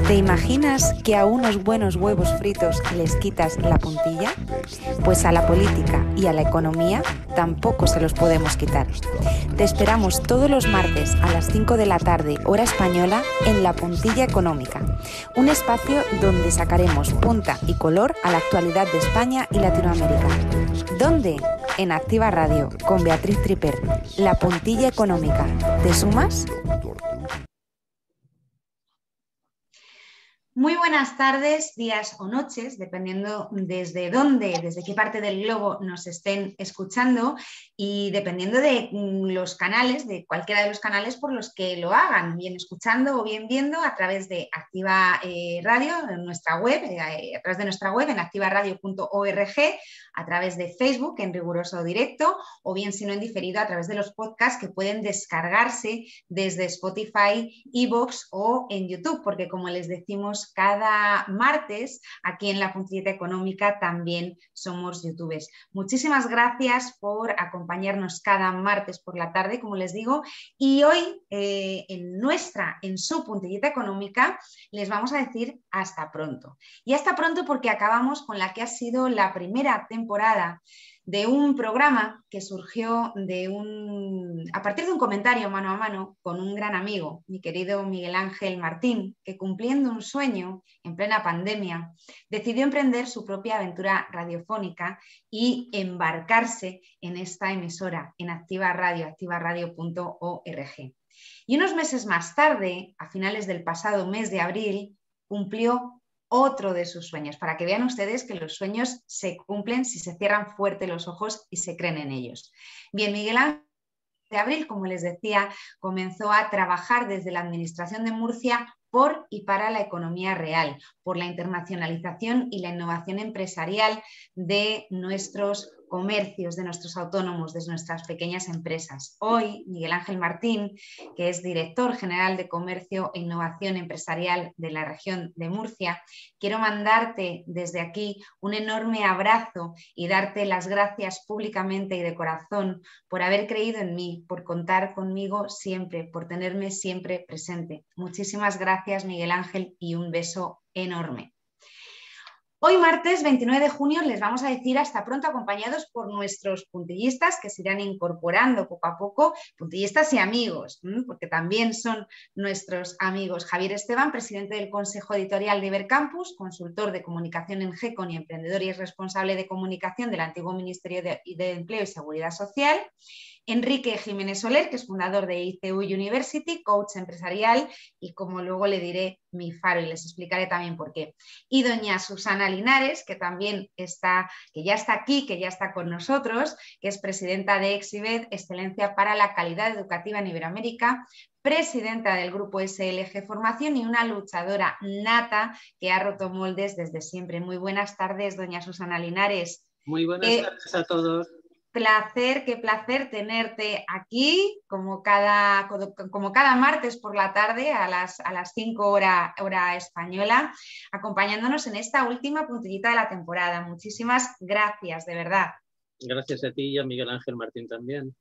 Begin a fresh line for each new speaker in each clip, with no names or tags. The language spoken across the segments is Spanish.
¿Te imaginas que a unos buenos huevos fritos les quitas la puntilla? Pues a la política y a la economía tampoco se los podemos quitar. Te esperamos todos los martes a las 5 de la tarde, hora española, en La Puntilla Económica, un espacio donde sacaremos punta y color a la actualidad de España y Latinoamérica. ¿Dónde? En Activa Radio, con Beatriz Triper, La Puntilla Económica. ¿Te sumas?
Muy buenas tardes, días o noches, dependiendo desde dónde, desde qué parte del globo nos estén escuchando y dependiendo de los canales, de cualquiera de los canales por los que lo hagan, bien escuchando o bien viendo a través de Activa Radio, en nuestra web, a través de nuestra web en activaradio.org, a través de Facebook en riguroso directo o bien si no en diferido a través de los podcasts que pueden descargarse desde Spotify, iVoox o en YouTube, porque como les decimos cada martes aquí en La Puntillita Económica también somos youtubers. Muchísimas gracias por acompañarnos cada martes por la tarde, como les digo, y hoy en su Puntillita Económica les vamos a decir hasta pronto. Y hasta pronto porque acabamos con la que ha sido la primera temporada de un programa que surgió a partir de un comentario mano a mano con un gran amigo, mi querido Miguel Ángel Martín, que cumpliendo un sueño en plena pandemia, decidió emprender su propia aventura radiofónica y embarcarse en esta emisora, en Activa Radio, activaradio.org. Y unos meses más tarde, a finales del pasado mes de abril, cumplió otro de sus sueños, para que vean ustedes que los sueños se cumplen si se cierran fuerte los ojos y se creen en ellos. Bien, Miguel Ángel de abril, como les decía, comenzó a trabajar desde la Administración de Murcia por y para la economía real, por la internacionalización y la innovación empresarial de nuestros comercios, de nuestros autónomos, de nuestras pequeñas empresas. Hoy, Miguel Ángel Martín, que es director general de Comercio e Innovación Empresarial de la región de Murcia, quiero mandarte desde aquí un enorme abrazo y darte las gracias públicamente y de corazón por haber creído en mí, por contar conmigo siempre, por tenerme siempre presente. Muchísimas gracias, Miguel Ángel, y un beso enorme. Hoy martes 29 de junio les vamos a decir hasta pronto, acompañados por nuestros puntillistas que se irán incorporando poco a poco, puntillistas y amigos, porque también son nuestros amigos. Javier Esteban, presidente del Consejo Editorial de Ibercampus, consultor de comunicación en GECON y emprendedor y responsable de comunicación del antiguo Ministerio de Empleo y Seguridad Social. Enrique Jiménez Soler, que es fundador de ICU University, coach empresarial y, como luego le diré, mi faro, y les explicaré también por qué. Y doña Susana Linares, que también que ya está aquí, que ya está con nosotros, que es presidenta de Exibed, Excelencia para la Calidad Educativa en Iberoamérica, presidenta del grupo SLG Formación y una luchadora nata que ha roto moldes desde siempre. Muy buenas tardes, doña Susana Linares.
Muy buenas tardes a todos.
Qué placer tenerte aquí, como cada martes por la tarde a las 5 hora española, acompañándonos en esta última puntillita de la temporada. Muchísimas gracias, de verdad.
Gracias a ti y a Miguel Ángel Martín también.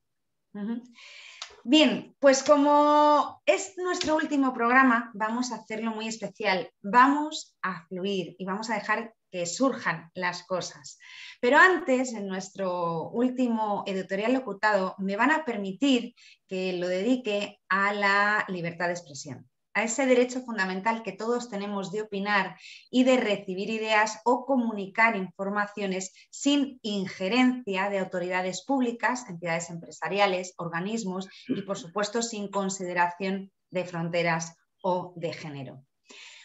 Bien, pues como es nuestro último programa, vamos a hacerlo muy especial. Vamos a fluir y vamos a dejar que surjan las cosas. Pero antes, en nuestro último editorial locutado, me van a permitir que lo dedique a la libertad de expresión, a ese derecho fundamental que todos tenemos de opinar y de recibir ideas o comunicar informaciones sin injerencia de autoridades públicas, entidades empresariales, organismos y, por supuesto, sin consideración de fronteras o de género.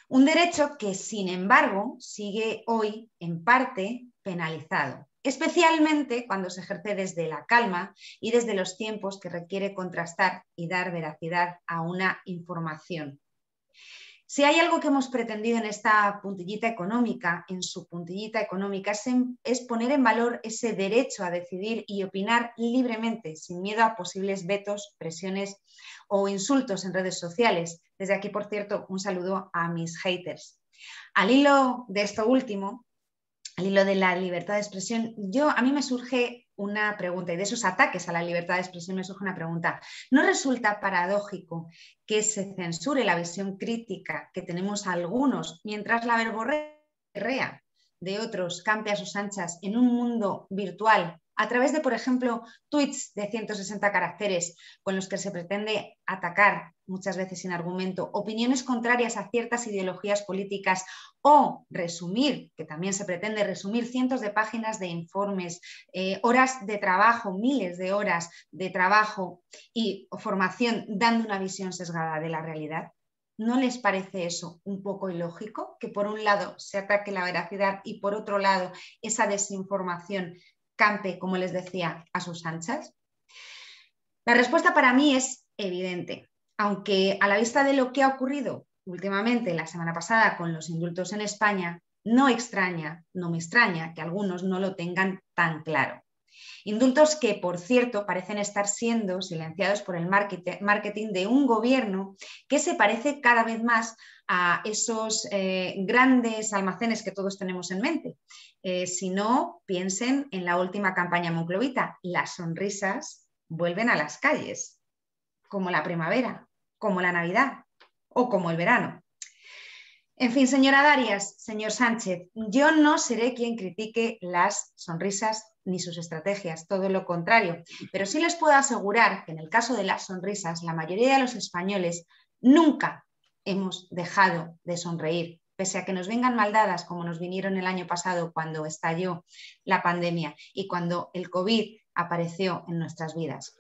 Un derecho que, sin embargo, sigue hoy en parte penalizado, especialmente cuando se ejerce desde la calma y desde los tiempos que requiere contrastar y dar veracidad a una información. Si hay algo que hemos pretendido en esta puntillita económica, en su puntillita económica, es poner en valor ese derecho a decidir y opinar libremente, sin miedo a posibles vetos, presiones o insultos en redes sociales. Desde aquí, por cierto, un saludo a mis haters. Al hilo de esto último, al hilo de la libertad de expresión, a mí me surge una pregunta, y de esos ataques a la libertad de expresión me surge una pregunta. ¿No resulta paradójico que se censure la visión crítica que tenemos algunos mientras la verborrea de otros campe a sus anchas en un mundo virtual a través de, por ejemplo, tweets de 160 caracteres con los que se pretende atacar, muchas veces sin argumento, opiniones contrarias a ciertas ideologías políticas o resumir, que también se pretende resumir cientos de páginas de informes, horas de trabajo, miles de horas de trabajo y formación dando una visión sesgada de la realidad? ¿No les parece eso un poco ilógico? Que por un lado se ataque la veracidad y por otro lado esa desinformación campe, como les decía, a sus anchas. La respuesta para mí es evidente, aunque a la vista de lo que ha ocurrido últimamente, la semana pasada, con los indultos en España, no me extraña que algunos no lo tengan tan claro. Indultos que, por cierto, parecen estar siendo silenciados por el marketing de un gobierno que se parece cada vez más a esos grandes almacenes que todos tenemos en mente. Si no, piensen en la última campaña monclovita. Las sonrisas vuelven a las calles, como la primavera, como la Navidad o como el verano. En fin, señora Darias, señor Sánchez, yo no seré quien critique las sonrisas ni sus estrategias, todo lo contrario, pero sí les puedo asegurar que en el caso de las sonrisas, la mayoría de los españoles nunca hemos dejado de sonreír, pese a que nos vengan maldadas como nos vinieron el año pasado cuando estalló la pandemia y cuando el COVID apareció en nuestras vidas.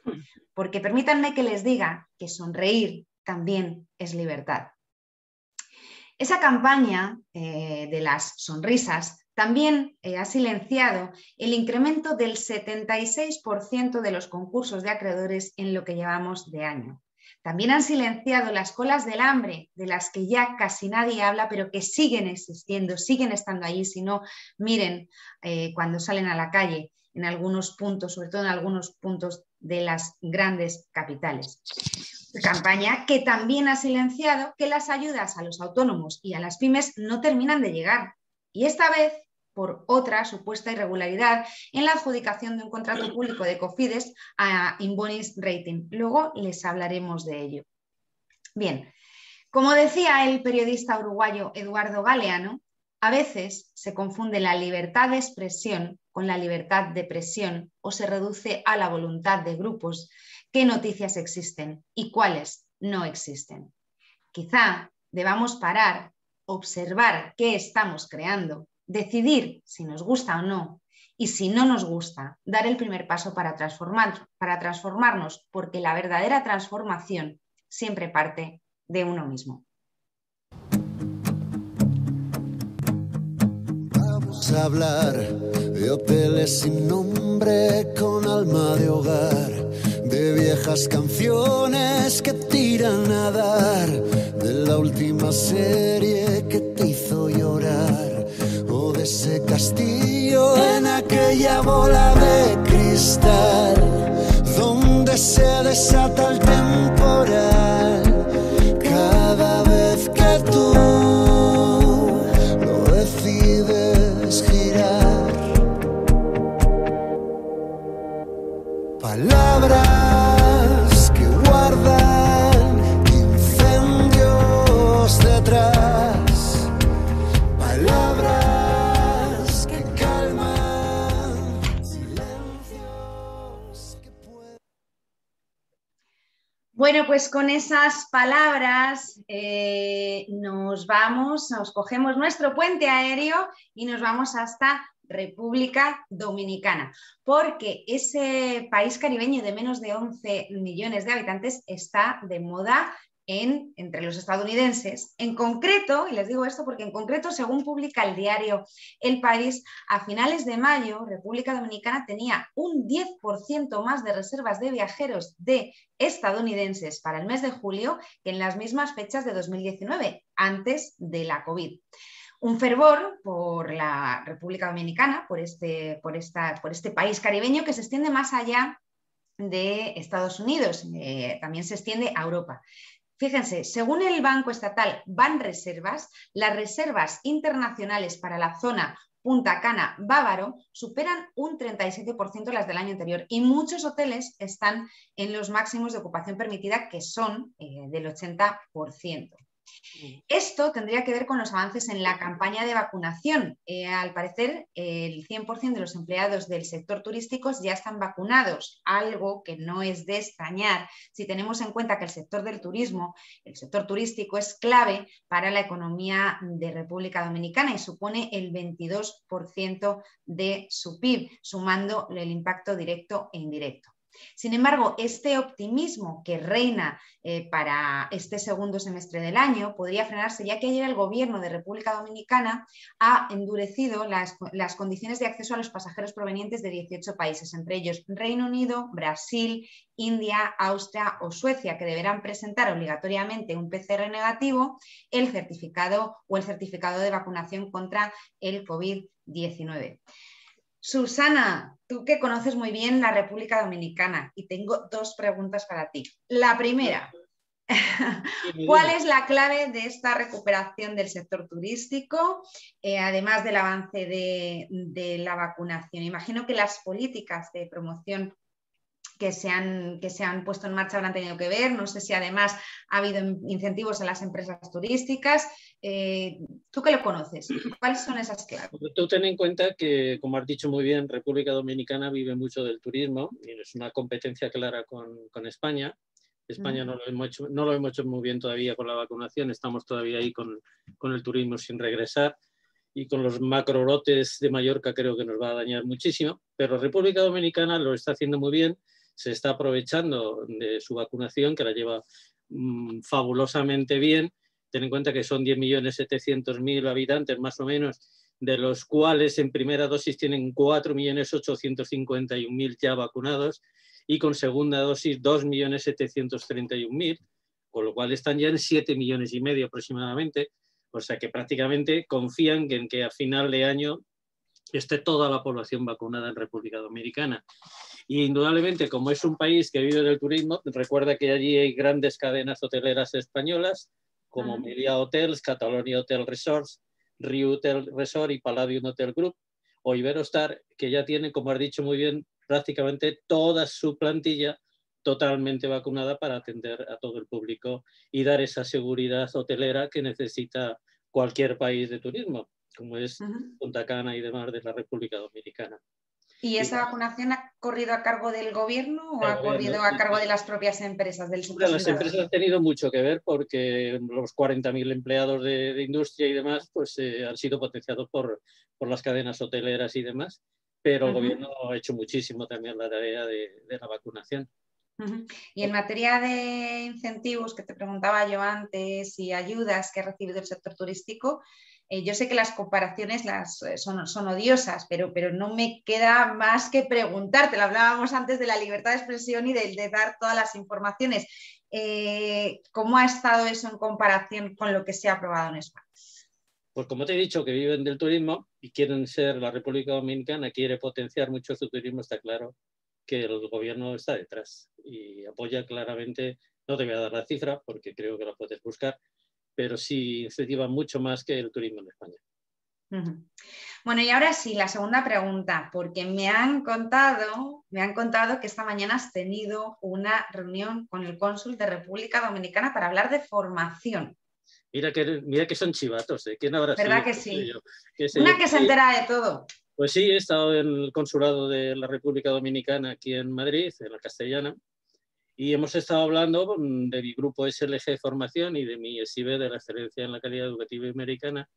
Porque permítanme que les diga que sonreír también es libertad. Esa campaña de las sonrisas también ha silenciado el incremento del 76% de los concursos de acreedores en lo que llevamos de año. También han silenciado las colas del hambre, de las que ya casi nadie habla, pero que siguen existiendo, siguen estando allí. Si no, miren cuando salen a la calle en algunos puntos, sobre todo en algunos puntos de las grandes capitales. Campaña que también ha silenciado que las ayudas a los autónomos y a las pymes no terminan de llegar. Y esta vez por otra supuesta irregularidad en la adjudicación de un contrato público de Cofidis a Inbonis Rating. Luego les hablaremos de ello. Bien, como decía el periodista uruguayo Eduardo Galeano, a veces se confunde la libertad de expresión con la libertad de presión o se reduce a la voluntad de grupos qué noticias existen y cuáles no existen. Quizá debamos parar, observar qué estamos creando, decidir si nos gusta o no y si no nos gusta, dar el primer paso para transformarnos, porque la verdadera transformación siempre parte de uno mismo.
Vamos a hablar de hoteles sin nombre con alma de hogar, de viejas canciones que tiran a dar, de la última serie que te hizo llorar, o de ese castillo en aquella bola de cristal, donde se desata el temporal, cada vez que tú lo decides girar. Palabras que guardan incendios detrás, palabras que calman silencios que pueden...
Bueno, pues con esas palabras nos cogemos nuestro puente aéreo y nos vamos hasta República Dominicana, porque ese país caribeño de menos de 11 millones de habitantes está de moda entre los estadounidenses. En concreto, y les digo esto porque en concreto, según publica el diario El País, a finales de mayo, República Dominicana tenía un 10% más de reservas de viajeros de estadounidenses para el mes de julio que en las mismas fechas de 2019, antes de la COVID. Un fervor por la República Dominicana, por este país caribeño que se extiende más allá de Estados Unidos, también se extiende a Europa. Fíjense, según el banco estatal Banreservas, las reservas internacionales para la zona Punta Cana bávaro superan un 37% las del año anterior y muchos hoteles están en los máximos de ocupación permitida, que son del 80%. Esto tendría que ver con los avances en la campaña de vacunación. Al parecer, el 100% de los empleados del sector turístico ya están vacunados, algo que no es de extrañar si tenemos en cuenta que el sector del turismo, el sector turístico, es clave para la economía de República Dominicana y supone el 22% de su PIB, sumando el impacto directo e indirecto. Sin embargo, este optimismo que reina para este segundo semestre del año podría frenarse, ya que ayer el gobierno de República Dominicana ha endurecido las condiciones de acceso a los pasajeros provenientes de 18 países, entre ellos Reino Unido, Brasil, India, Austria o Suecia, que deberán presentar obligatoriamente un PCR negativo, el certificado de vacunación contra el COVID-19. Susana, tú que conoces muy bien la República Dominicana, y tengo dos preguntas para ti. La primera, ¿cuál es la clave de esta recuperación del sector turístico, además del avance de la vacunación? Imagino que las políticas de promoción que se han puesto en marcha habrán tenido que ver. No sé si además ha habido incentivos a las empresas turísticas. ¿Tú que lo conoces? ¿Cuáles son esas claves?
Tú ten en cuenta que, como has dicho muy bien, República Dominicana vive mucho del turismo y es una competencia clara con España. España no lo hemos hecho muy bien todavía con la vacunación, estamos todavía ahí con el turismo sin regresar, y con los macrobrotes de Mallorca creo que nos va a dañar muchísimo, pero República Dominicana lo está haciendo muy bien, se está aprovechando de su vacunación, que la lleva fabulosamente bien. Ten en cuenta que son 10.700.000 habitantes más o menos, de los cuales en primera dosis tienen 4.851.000 ya vacunados y con segunda dosis 2.731.000, con lo cual están ya en 7,5 millones aproximadamente. O sea que prácticamente confían en que a final de año esté toda la población vacunada en República Dominicana. Y indudablemente, como es un país que vive del turismo, recuerda que allí hay grandes cadenas hoteleras españolas, como Meliá Hotels, Catalonia Hotel Resorts, Riu Hotel Resort y Palladium Hotel Group, o Iberostar, que ya tienen, como has dicho muy bien, prácticamente toda su plantilla totalmente vacunada para atender a todo el público y dar esa seguridad hotelera que necesita cualquier país de turismo, como es Punta Cana y demás de la República Dominicana.
¿Y esa vacunación ha corrido a cargo del gobierno o ha corrido a cargo de las propias empresas del sector?
Las empresas han tenido mucho que ver porque los 40.000 empleados de industria y demás pues, han sido potenciados por las cadenas hoteleras y demás, pero el gobierno ha hecho muchísimo también la tarea de la vacunación.
Y en materia de incentivos, que te preguntaba yo antes, y ayudas que ha recibido el sector turístico, yo sé que las comparaciones son odiosas, pero no me queda más que preguntarte. Lo hablábamos antes de la libertad de expresión y de dar todas las informaciones. ¿Cómo ha estado eso en comparación con lo que se ha aprobado en España?
Pues como te he dicho, que viven del turismo y quieren ser, la República Dominicana quiere potenciar mucho su turismo, está claro que el gobierno está detrás y apoya claramente. No te voy a dar la cifra porque creo que la puedes buscar, pero sí incentiva mucho más que el turismo en España.
Bueno, y ahora sí, la segunda pregunta, porque me han contado que esta mañana has tenido una reunión con el cónsul de República Dominicana para hablar de formación.
Mira que son chivatos, ¿eh? ¿Quién habrá sido?
¿Verdad que sí?
Que
se entera de todo.
Pues sí, he estado en el consulado de la República Dominicana aquí en Madrid, en la Castellana, y hemos estado hablando de mi grupo SLG Formación y de mi SIB de la Excelencia en la Calidad Educativa Americana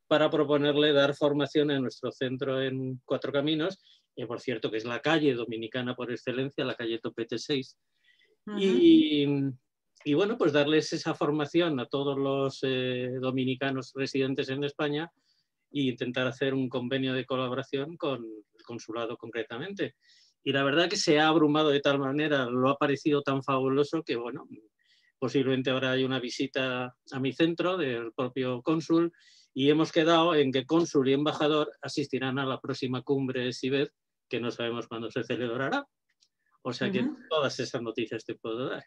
para proponerle dar formación en nuestro centro en Cuatro Caminos, que por cierto que es la calle dominicana por excelencia, la calle Topete 6. Y bueno, pues darles esa formación a todos los dominicanos residentes en España e intentar hacer un convenio de colaboración con el consulado concretamente. Y la verdad que se ha abrumado de tal manera, lo ha parecido tan fabuloso que, bueno, posiblemente ahora hay una visita a mi centro del propio cónsul y hemos quedado en que cónsul y embajador asistirán a la próxima cumbre SIBED, que no sabemos cuándo se celebrará. O sea que todas esas noticias te puedo dar.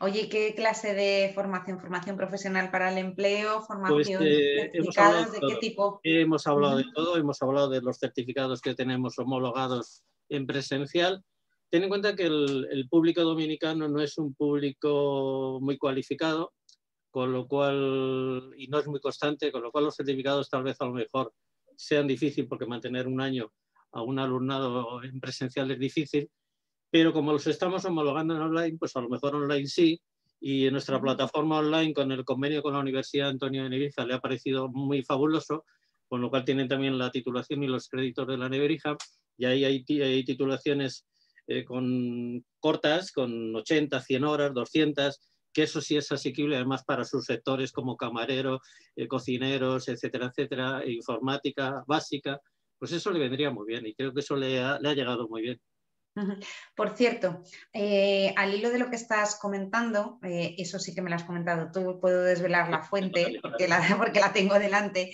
Oye, ¿qué clase de formación? ¿Formación profesional para el empleo? ¿Formación
certificados?
¿De qué tipo?
Hemos hablado de todo, hemos hablado de los certificados que tenemos homologados en presencial. Ten en cuenta que el público dominicano no es un público muy cualificado, con lo cual, y no es muy constante, con lo cual los certificados tal vez a lo mejor sean difíciles, porque mantener un año a un alumnado en presencial es difícil, pero como los estamos homologando en online, pues a lo mejor online sí, y en nuestra plataforma online con el convenio con la Universidad Antonio de Nebrija le ha parecido muy fabuloso, con lo cual tienen también la titulación y los créditos de la Nebrija, y ahí hay titulaciones con cortas, con 80, 100 horas, 200, que eso sí es asequible además para sus sectores como camarero, cocineros, etcétera, etcétera, informática básica, pues eso le vendría muy bien y creo que eso le ha llegado muy bien.
Por cierto, al hilo de lo que estás comentando, eso sí que me lo has comentado, tú puedo desvelar la fuente porque la tengo delante.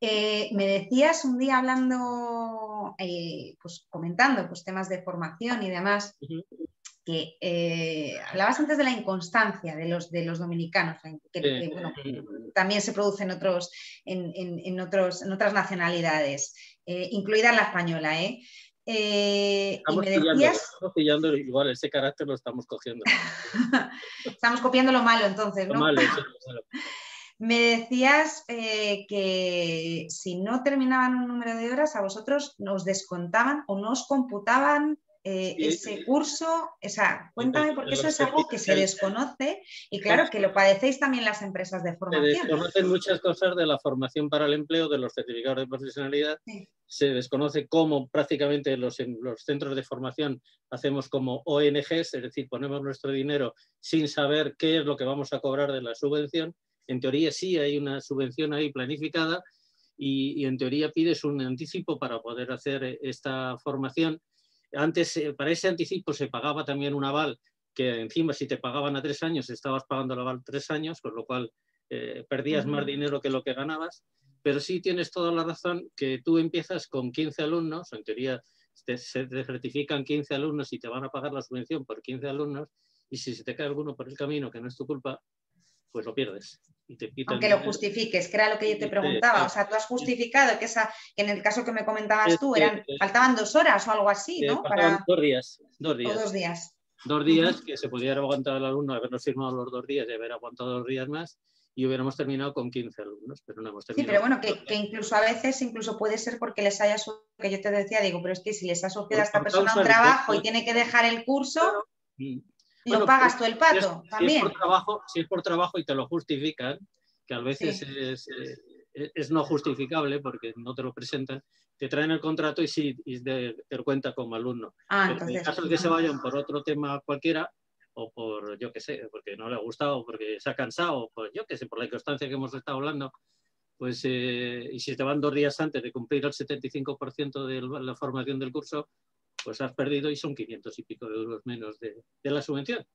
Me decías un día hablando, pues comentando pues, temas de formación y demás, que hablabas antes de la inconstancia de los dominicanos, que bueno, también se produce en otras nacionalidades, incluida la española, y me decías...
Estamos pillando igual, ese carácter lo estamos cogiendo.
Estamos copiando lo malo entonces, ¿no?
Lo malo, sí,
Me decías que si no terminaban un número de horas, a vosotros nos descontaban o nos computaban ese curso. Cuéntame, porque eso es algo que se desconoce y claro que lo padecéis también las empresas de formación.
Se desconocen muchas cosas de la formación para el empleo, de los certificados de profesionalidad. Sí. Se desconoce cómo prácticamente los centros de formación hacemos como ONGs, es decir, ponemos nuestro dinero sin saber qué es lo que vamos a cobrar de la subvención. En teoría sí hay una subvención ahí planificada y en teoría pides un anticipo para poder hacer esta formación. Antes, para ese anticipo se pagaba también un aval, que encima si te pagaban a 3 años, estabas pagando el aval 3 años, con lo cual perdías más dinero que lo que ganabas. Pero sí tienes toda la razón que tú empiezas con 15 alumnos, en teoría se te certifican 15 alumnos y te van a pagar la subvención por 15 alumnos, y si se te cae alguno por el camino que no es tu culpa, pues lo pierdes. Y te quitan.
Aunque lo justifiques, que era lo que yo te preguntaba. O sea, tú has justificado que en el caso que me comentabas tú, faltaban 2 horas o algo así, ¿no?
Para 2 días.
2 días.
2 días que se pudiera aguantar el alumno, habernos firmado los 2 días y haber aguantado 2 días más y hubiéramos terminado con 15 alumnos, pero no hemos terminado.
Sí, pero bueno, que incluso a veces puede ser porque les haya surgido, que yo te decía, digo, pero es que si les ha surgido a esta persona un trabajo y tiene que dejar el curso... Bueno, lo pagas tú el pato, también.
Si es por trabajo y te lo justifican, que a veces sí. es no justificable porque no te lo presentan, te traen el contrato y sí te lo cuenta como alumno. Pero en el caso de que se vayan por otro tema cualquiera, o por, yo qué sé, porque no le ha gustado, o porque se ha cansado, o por, yo qué sé, por la constancia que hemos estado hablando, pues, y si te van 2 días antes de cumplir el 75% de la formación del curso, pues has perdido y son 500 y pico de euros menos de la subvención.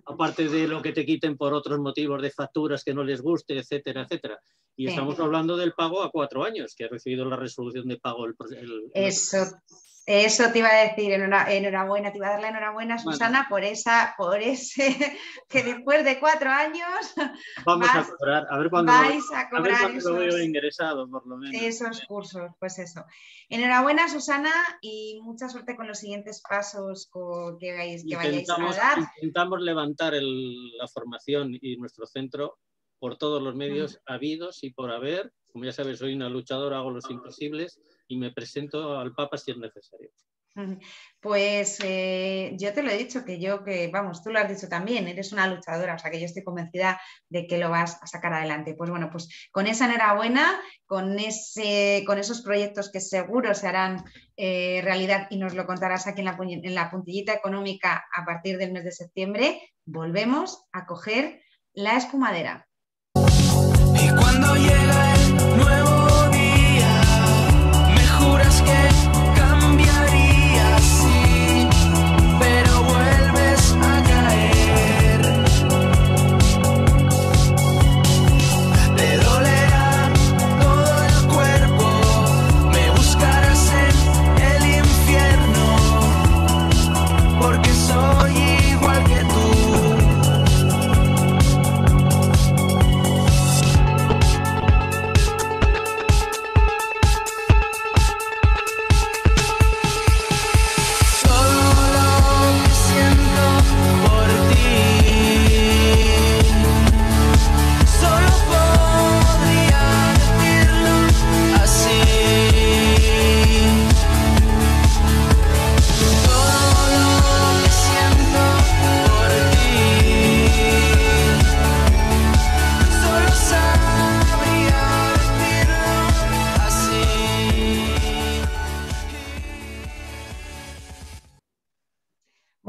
Aparte de lo que te quiten por otros motivos de facturas que no les guste, etcétera, etcétera. Y estamos hablando del pago a 4 años, que ha recibido la resolución de pago
Eso te iba a decir, enhorabuena, te iba a dar la enhorabuena, Susana, por ese que después de 4 años
vamos a cobrar, a ver cuándo lo veo ingresado, por lo menos.
Esos cursos, pues eso. Enhorabuena, Susana, y mucha suerte con los siguientes pasos que vayáis a dar.
Intentamos levantar la formación y nuestro centro por todos los medios habidos y por haber. Como ya sabes, soy una luchadora, hago los imposibles y me presento al Papa si es necesario.
Pues yo te lo he dicho, vamos, tú lo has dicho también, eres una luchadora, o sea que yo estoy convencida de que lo vas a sacar adelante. Pues bueno, pues con esa enhorabuena, con esos proyectos que seguro se harán realidad y nos lo contarás aquí en la puntillita económica a partir del mes de septiembre, volvemos a coger la espumadera.
Y cuando llega el nuevo día, me juras que cambiarías, sí, pero vuelves a caer. Te dolerá todo el cuerpo, me buscarás en el infierno, porque soy igual que tú.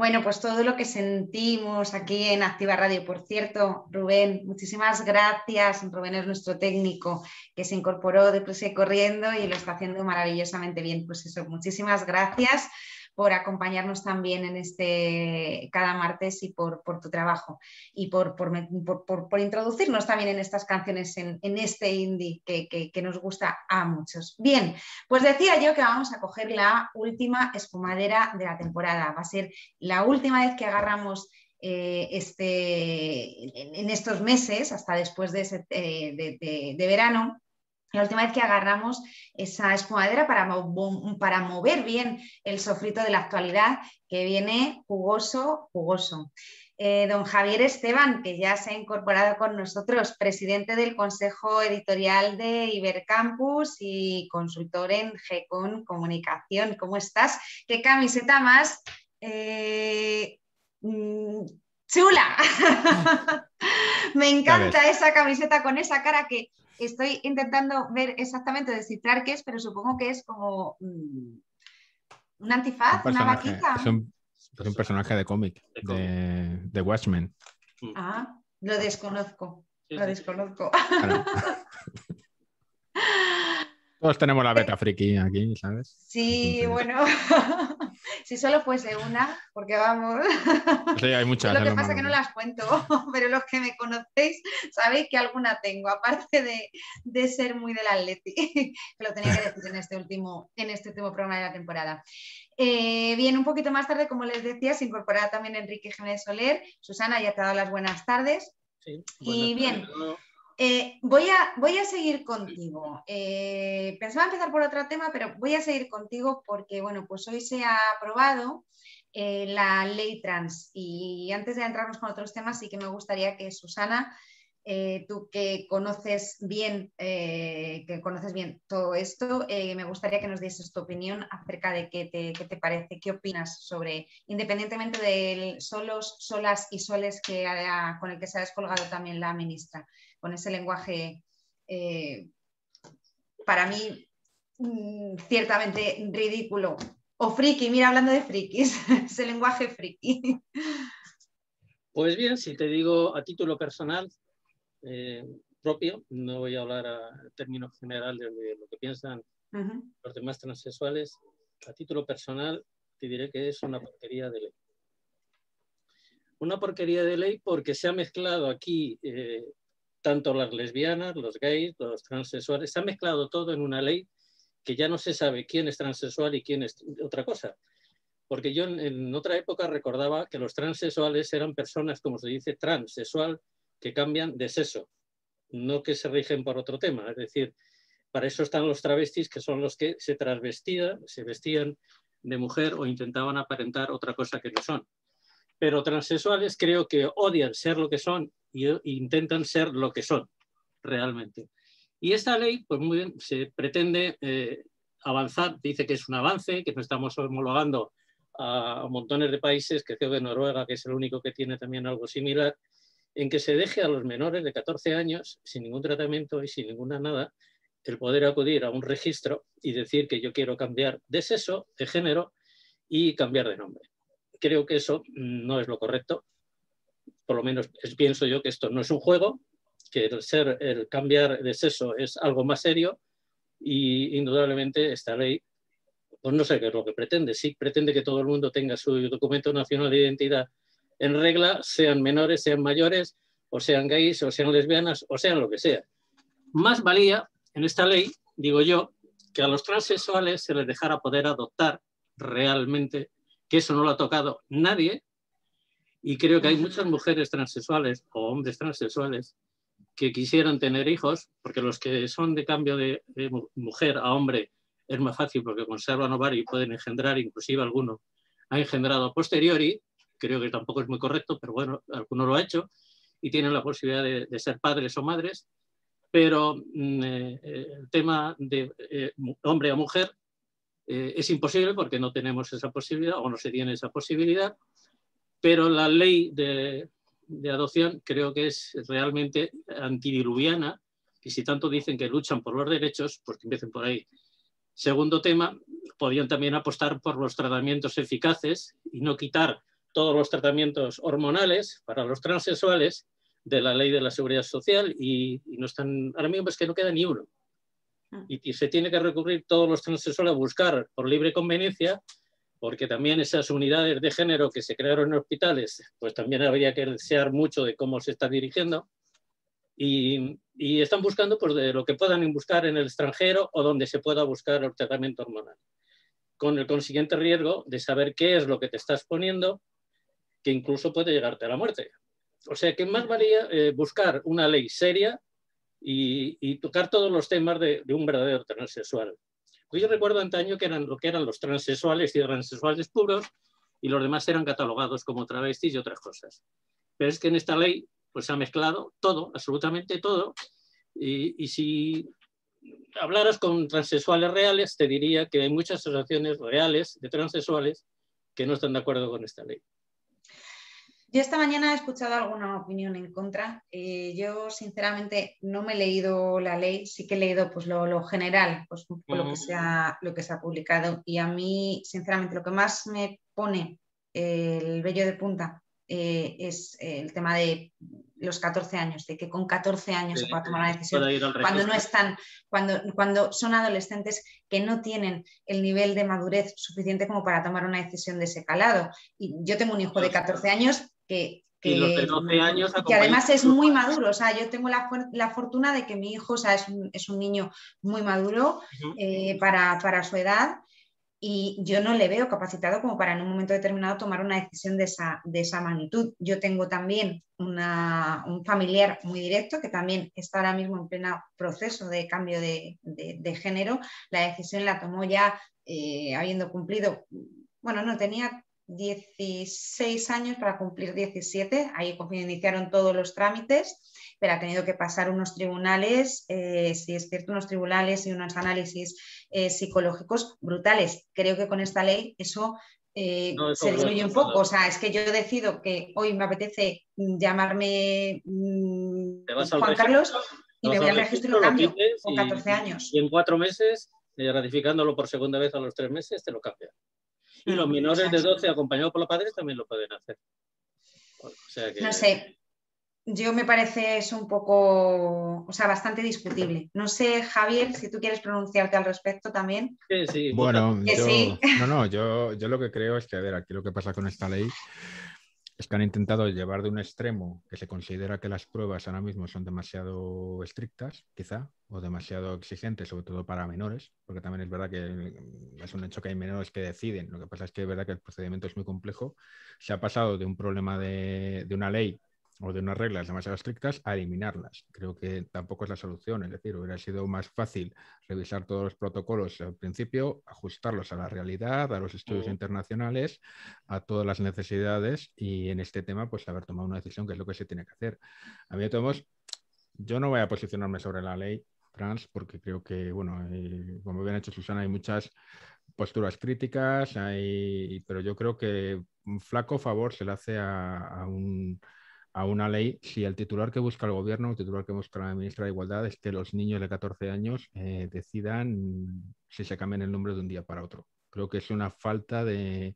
Bueno, pues todo lo que sentimos aquí en Activa Radio. Por cierto, Rubén, muchísimas gracias. Rubén es nuestro técnico que se incorporó deprisa y corriendo y lo está haciendo maravillosamente bien. Pues eso, muchísimas gracias por acompañarnos también en cada martes y por tu trabajo y por introducirnos también en estas canciones, en este indie que nos gusta a muchos. Bien, pues decía yo que vamos a coger la última espumadera de la temporada. Va a ser la última vez que agarramos en estos meses, hasta después de verano, la última vez que agarramos esa espumadera para mover bien el sofrito de la actualidad, que viene jugoso, jugoso. Don Javier Esteban, que ya se ha incorporado con nosotros, presidente del Consejo Editorial de Ibercampus y consultor en GECON Comunicación. ¿Cómo estás? ¿Qué camiseta más chula? Me encanta esa camiseta con esa cara que estoy intentando ver exactamente, descifrar qué es, pero supongo que es como un antifaz, una vaquita.
Es un personaje de cómic, de Watchmen.
Ah, lo desconozco. Lo desconozco.
Claro. Todos tenemos la beta friki aquí, ¿sabes?
Sí,
entonces...
bueno, si solo fuese una, porque vamos.
Sí, hay muchas.
Lo que pasa es que no las cuento, pero los que me conocéis sabéis que alguna tengo, aparte de ser muy del Atleti, que lo tenía que decir en este último programa de la temporada. Bien, un poquito más tarde, como les decía, se incorporará también Enrique Jiménez Soler. Susana, ya te ha dado las buenas tardes.
Sí,
y bien. Voy a seguir contigo. Pensaba empezar por otro tema, pero voy a seguir contigo porque, bueno, pues hoy se ha aprobado la ley trans y antes de entrarnos con otros temas sí que me gustaría que Susana, tú que conoces bien todo esto, me gustaría que nos dieses tu opinión acerca de qué te parece, qué opinas sobre, independientemente de solos, solas y soles con el que se ha descolgado también la ministra, con ese lenguaje para mí ciertamente ridículo. O friki, mira, hablando de frikis, ese lenguaje friki.
Pues bien, si te digo a título personal, propio, no voy a hablar a términos generales de lo que piensan los demás transexuales. A título personal te diré que es una porquería de ley. Una porquería de ley porque se ha mezclado aquí tanto las lesbianas, los gays, los transexuales, se ha mezclado todo en una ley que ya no se sabe quién es transexual y quién es otra cosa. Porque yo en otra época recordaba que los transexuales eran personas, como se dice, transexual, que cambian de sexo, no que se rigen por otro tema. Es decir, para eso están los travestis, que son los que se vestían de mujer o intentaban aparentar otra cosa que no son. Pero transexuales creo que odian ser lo que son e intentan ser lo que son realmente. Y esta ley, pues muy bien, se pretende avanzar, dice que es un avance, que nos estamos homologando a montones de países, que creo que Noruega, que es el único que tiene también algo similar, en que se deje a los menores de 14 años, sin ningún tratamiento y sin ninguna nada, el poder acudir a un registro y decir que yo quiero cambiar de sexo, de género y cambiar de nombre. Creo que eso no es lo correcto. Por lo menos pienso yo que esto no es un juego, que el cambiar de sexo es algo más serio y indudablemente esta ley, pues no sé qué es lo que pretende. Sí pretende que todo el mundo tenga su documento nacional de identidad en regla, sean menores, sean mayores, o sean gays, o sean lesbianas, o sean lo que sea. Más valía en esta ley, digo yo, que a los transexuales se les dejara poder adoptar realmente, que eso no lo ha tocado nadie, y creo que hay muchas mujeres transexuales o hombres transexuales que quisieran tener hijos, porque los que son de cambio de mujer a hombre es más fácil porque conservan ovario y pueden engendrar, inclusive alguno ha engendrado a posteriori. Creo que tampoco es muy correcto, pero bueno, alguno lo ha hecho y tienen la posibilidad de ser padres o madres, pero el tema de hombre a mujer es imposible porque no tenemos esa posibilidad o no se tiene esa posibilidad, pero la ley de adopción creo que es realmente antidiluviana y si tanto dicen que luchan por los derechos, pues que empiecen por ahí. Segundo tema, podrían también apostar por los tratamientos eficaces y no quitar todos los tratamientos hormonales para los transexuales de la ley de la seguridad social y no están, ahora mismo es que no queda ni uno. Y se tiene que recurrir todos los transexuales a buscar por libre conveniencia, porque también esas unidades de género que se crearon en hospitales, pues también habría que desear mucho de cómo se está dirigiendo. Y están buscando pues, de lo que puedan buscar en el extranjero o donde se pueda buscar el tratamiento hormonal, con el consiguiente riesgo de saber qué es lo que te estás poniendo, que incluso puede llegarte a la muerte. O sea, que más valía buscar una ley seria y tocar todos los temas de un verdadero transexual. Pues yo recuerdo antaño que eran lo que eran los transexuales y transexuales puros, y los demás eran catalogados como travestis y otras cosas. Pero es que en esta ley pues se ha mezclado todo, absolutamente todo, y si hablaras con transexuales reales, te diría que hay muchas asociaciones reales de transexuales que no están de acuerdo con esta ley.
Yo esta mañana he escuchado alguna opinión en contra. Yo, sinceramente, no me he leído la ley, sí que he leído pues, lo general, pues, un poco lo que se ha publicado. Y a mí, sinceramente, lo que más me pone el vello de punta es el tema de los 14 años, de que con 14 años se pueda tomar una decisión cuando no están, cuando son adolescentes que no tienen el nivel de madurez suficiente como para tomar una decisión de ese calado. Y yo tengo un hijo de 14 años que
los de 12 años
que además es muy maduro. O sea, yo tengo la fortuna de que mi hijo, o sea, es un niño muy maduro para su edad, y yo no le veo capacitado como para en un momento determinado tomar una decisión de esa magnitud. Yo tengo también un familiar muy directo que también está ahora mismo en pleno proceso de cambio de género. La decisión la tomó ya habiendo cumplido, bueno, no, tenía 16 años para cumplir 17, ahí iniciaron todos los trámites, pero ha tenido que pasar unos tribunales, si es cierto, unos tribunales y unos análisis psicológicos brutales. Creo que con esta ley eso se diluye un poco. O sea, es que yo decido que hoy me apetece llamarme Juan Carlos y me voy al registro y lo cambio con 14 años.
Y en 4 meses, ratificándolo por segunda vez a los 3 meses, te lo cambian. Y los menores de 12 acompañados por los padres también lo pueden hacer. O sea que...
No sé, yo me parece es un poco, o sea, bastante discutible. No sé, Javier, si tú quieres pronunciarte al respecto también.
Sí,
bueno,
sí.
Yo lo que creo es que, a ver, aquí lo que pasa con esta ley es que han intentado llevar de un extremo que se considera que las pruebas ahora mismo son demasiado estrictas, quizá, o demasiado exigentes, sobre todo para menores, porque también es verdad que es un hecho que hay menores que deciden. Lo que pasa es que es verdad que el procedimiento es muy complejo. Se ha pasado de un problema de una ley o de unas reglas demasiado estrictas a eliminarlas. Creo que tampoco es la solución. Es decir, hubiera sido más fácil revisar todos los protocolos al principio, ajustarlos a la realidad, a los estudios internacionales, a todas las necesidades, y en este tema pues haber tomado una decisión, que es lo que se tiene que hacer. A mí de todos modos, yo no voy a posicionarme sobre la ley trans porque creo que, bueno, como bien ha hecho Susana, hay muchas posturas críticas, pero yo creo que un flaco favor se le hace a una ley si el titular que busca el gobierno, el titular que busca la ministra de Igualdad, es que los niños de 14 años decidan si se cambian el nombre de un día para otro. Creo que es una falta de...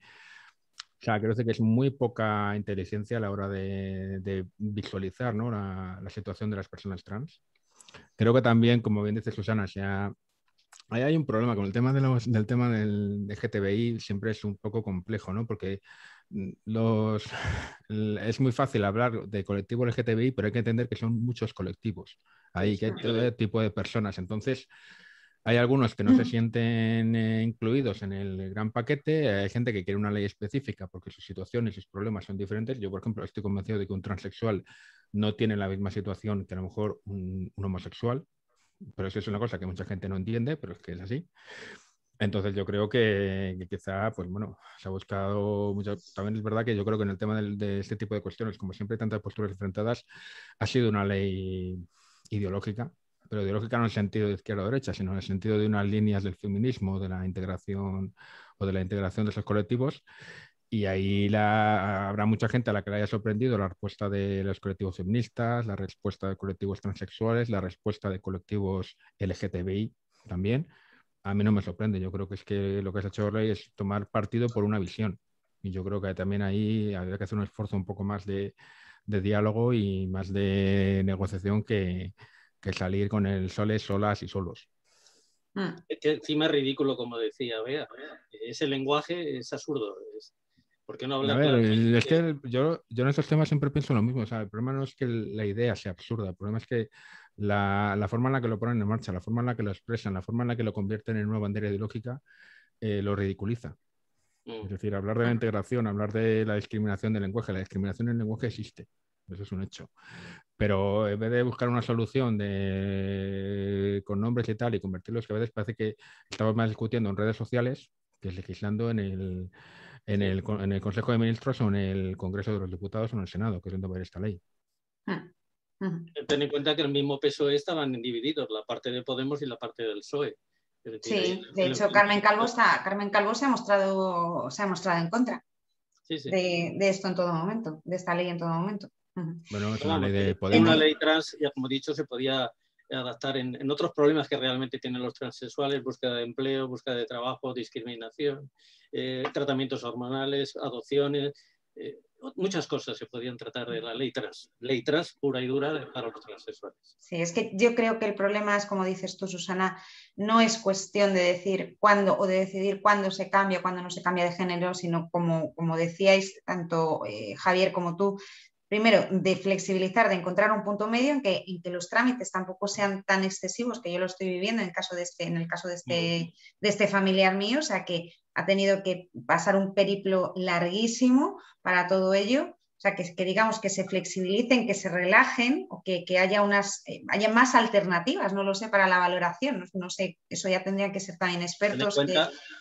O sea, creo que es muy poca inteligencia a la hora de visualizar, ¿no?, la situación de las personas trans. Creo que también, como bien dice Susana, ahí hay un problema con el tema del tema del LGTBI, siempre es un poco complejo, ¿no? Porque es muy fácil hablar de colectivo LGTBI, pero hay que entender que son muchos colectivos ahí, que hay todo tipo de personas. Entonces, hay algunos que no se sienten incluidos en el gran paquete, hay gente que quiere una ley específica porque sus situaciones y sus problemas son diferentes. Yo, por ejemplo, estoy convencido de que un transexual no tiene la misma situación que a lo mejor un homosexual, pero eso es una cosa que mucha gente no entiende, pero es que es así. Entonces yo creo que quizá, pues bueno, se ha buscado mucho. También es verdad que yo creo que en el tema de este tipo de cuestiones, como siempre hay tantas posturas enfrentadas, ha sido una ley ideológica, pero ideológica no en el sentido de izquierda o derecha, sino en el sentido de unas líneas del feminismo, de la integración o de la integración de esos colectivos. Y ahí habrá mucha gente a la que le haya sorprendido la respuesta de los colectivos feministas, la respuesta de colectivos transexuales, la respuesta de colectivos LGTBI también. A mí no me sorprende. Yo creo que es que lo que se ha hecho Rey es tomar partido por una visión. Y yo creo que también ahí habría que hacer un esfuerzo un poco más de diálogo y más de negociación que salir con el soles, solas y solos.
Es que encima es ridículo, como decía Bea. Ese lenguaje es absurdo. ¿Por qué no hablar
A ver,
claramente?
es que yo en estos temas siempre pienso lo mismo. O sea, el problema no es que la idea sea absurda, el problema es que la forma en la que lo ponen en marcha, la forma en la que lo expresan, la forma en la que lo convierten en una bandera ideológica, lo ridiculiza. Es decir, hablar de la integración, hablar de la discriminación del lenguaje. La discriminación en el lenguaje existe, eso es un hecho. Pero en vez de buscar una solución con nombres y tal y convertirlos, que a veces parece que estamos más discutiendo en redes sociales que legislando en el Consejo de Ministros o en el Congreso de los Diputados o en el Senado, que es donde va a ir esta ley.
Ten en cuenta que el mismo PSOE estaban divididos, la parte de Podemos y la parte del PSOE. Es decir,
Sí, de hecho Carmen Calvo se ha mostrado en contra de esto en todo momento, de esta ley en todo momento.
Bueno, es una ley de
Podemos. Una
Podemos.
ley trans, ya como he dicho, se podía adaptar en otros problemas que realmente tienen los transexuales: búsqueda de empleo, búsqueda de trabajo, discriminación, tratamientos hormonales, adopciones, muchas cosas se podían tratar de la ley trans pura y dura para los transexuales.
Sí, es que yo creo que el problema es, como dices tú, Susana, no es cuestión de decir cuándo o de decidir cuándo se cambia, cuándo no se cambia de género, sino como decíais tanto Javier como tú, primero, de flexibilizar, de encontrar un punto medio en que los trámites tampoco sean tan excesivos, que yo lo estoy viviendo en el caso de este familiar mío, o sea, que ha tenido que pasar un periplo larguísimo para todo ello. O sea, que digamos que se flexibilicen, que se relajen o que haya haya más alternativas, no lo sé, para la valoración. No sé, eso ya tendrían que ser también expertos.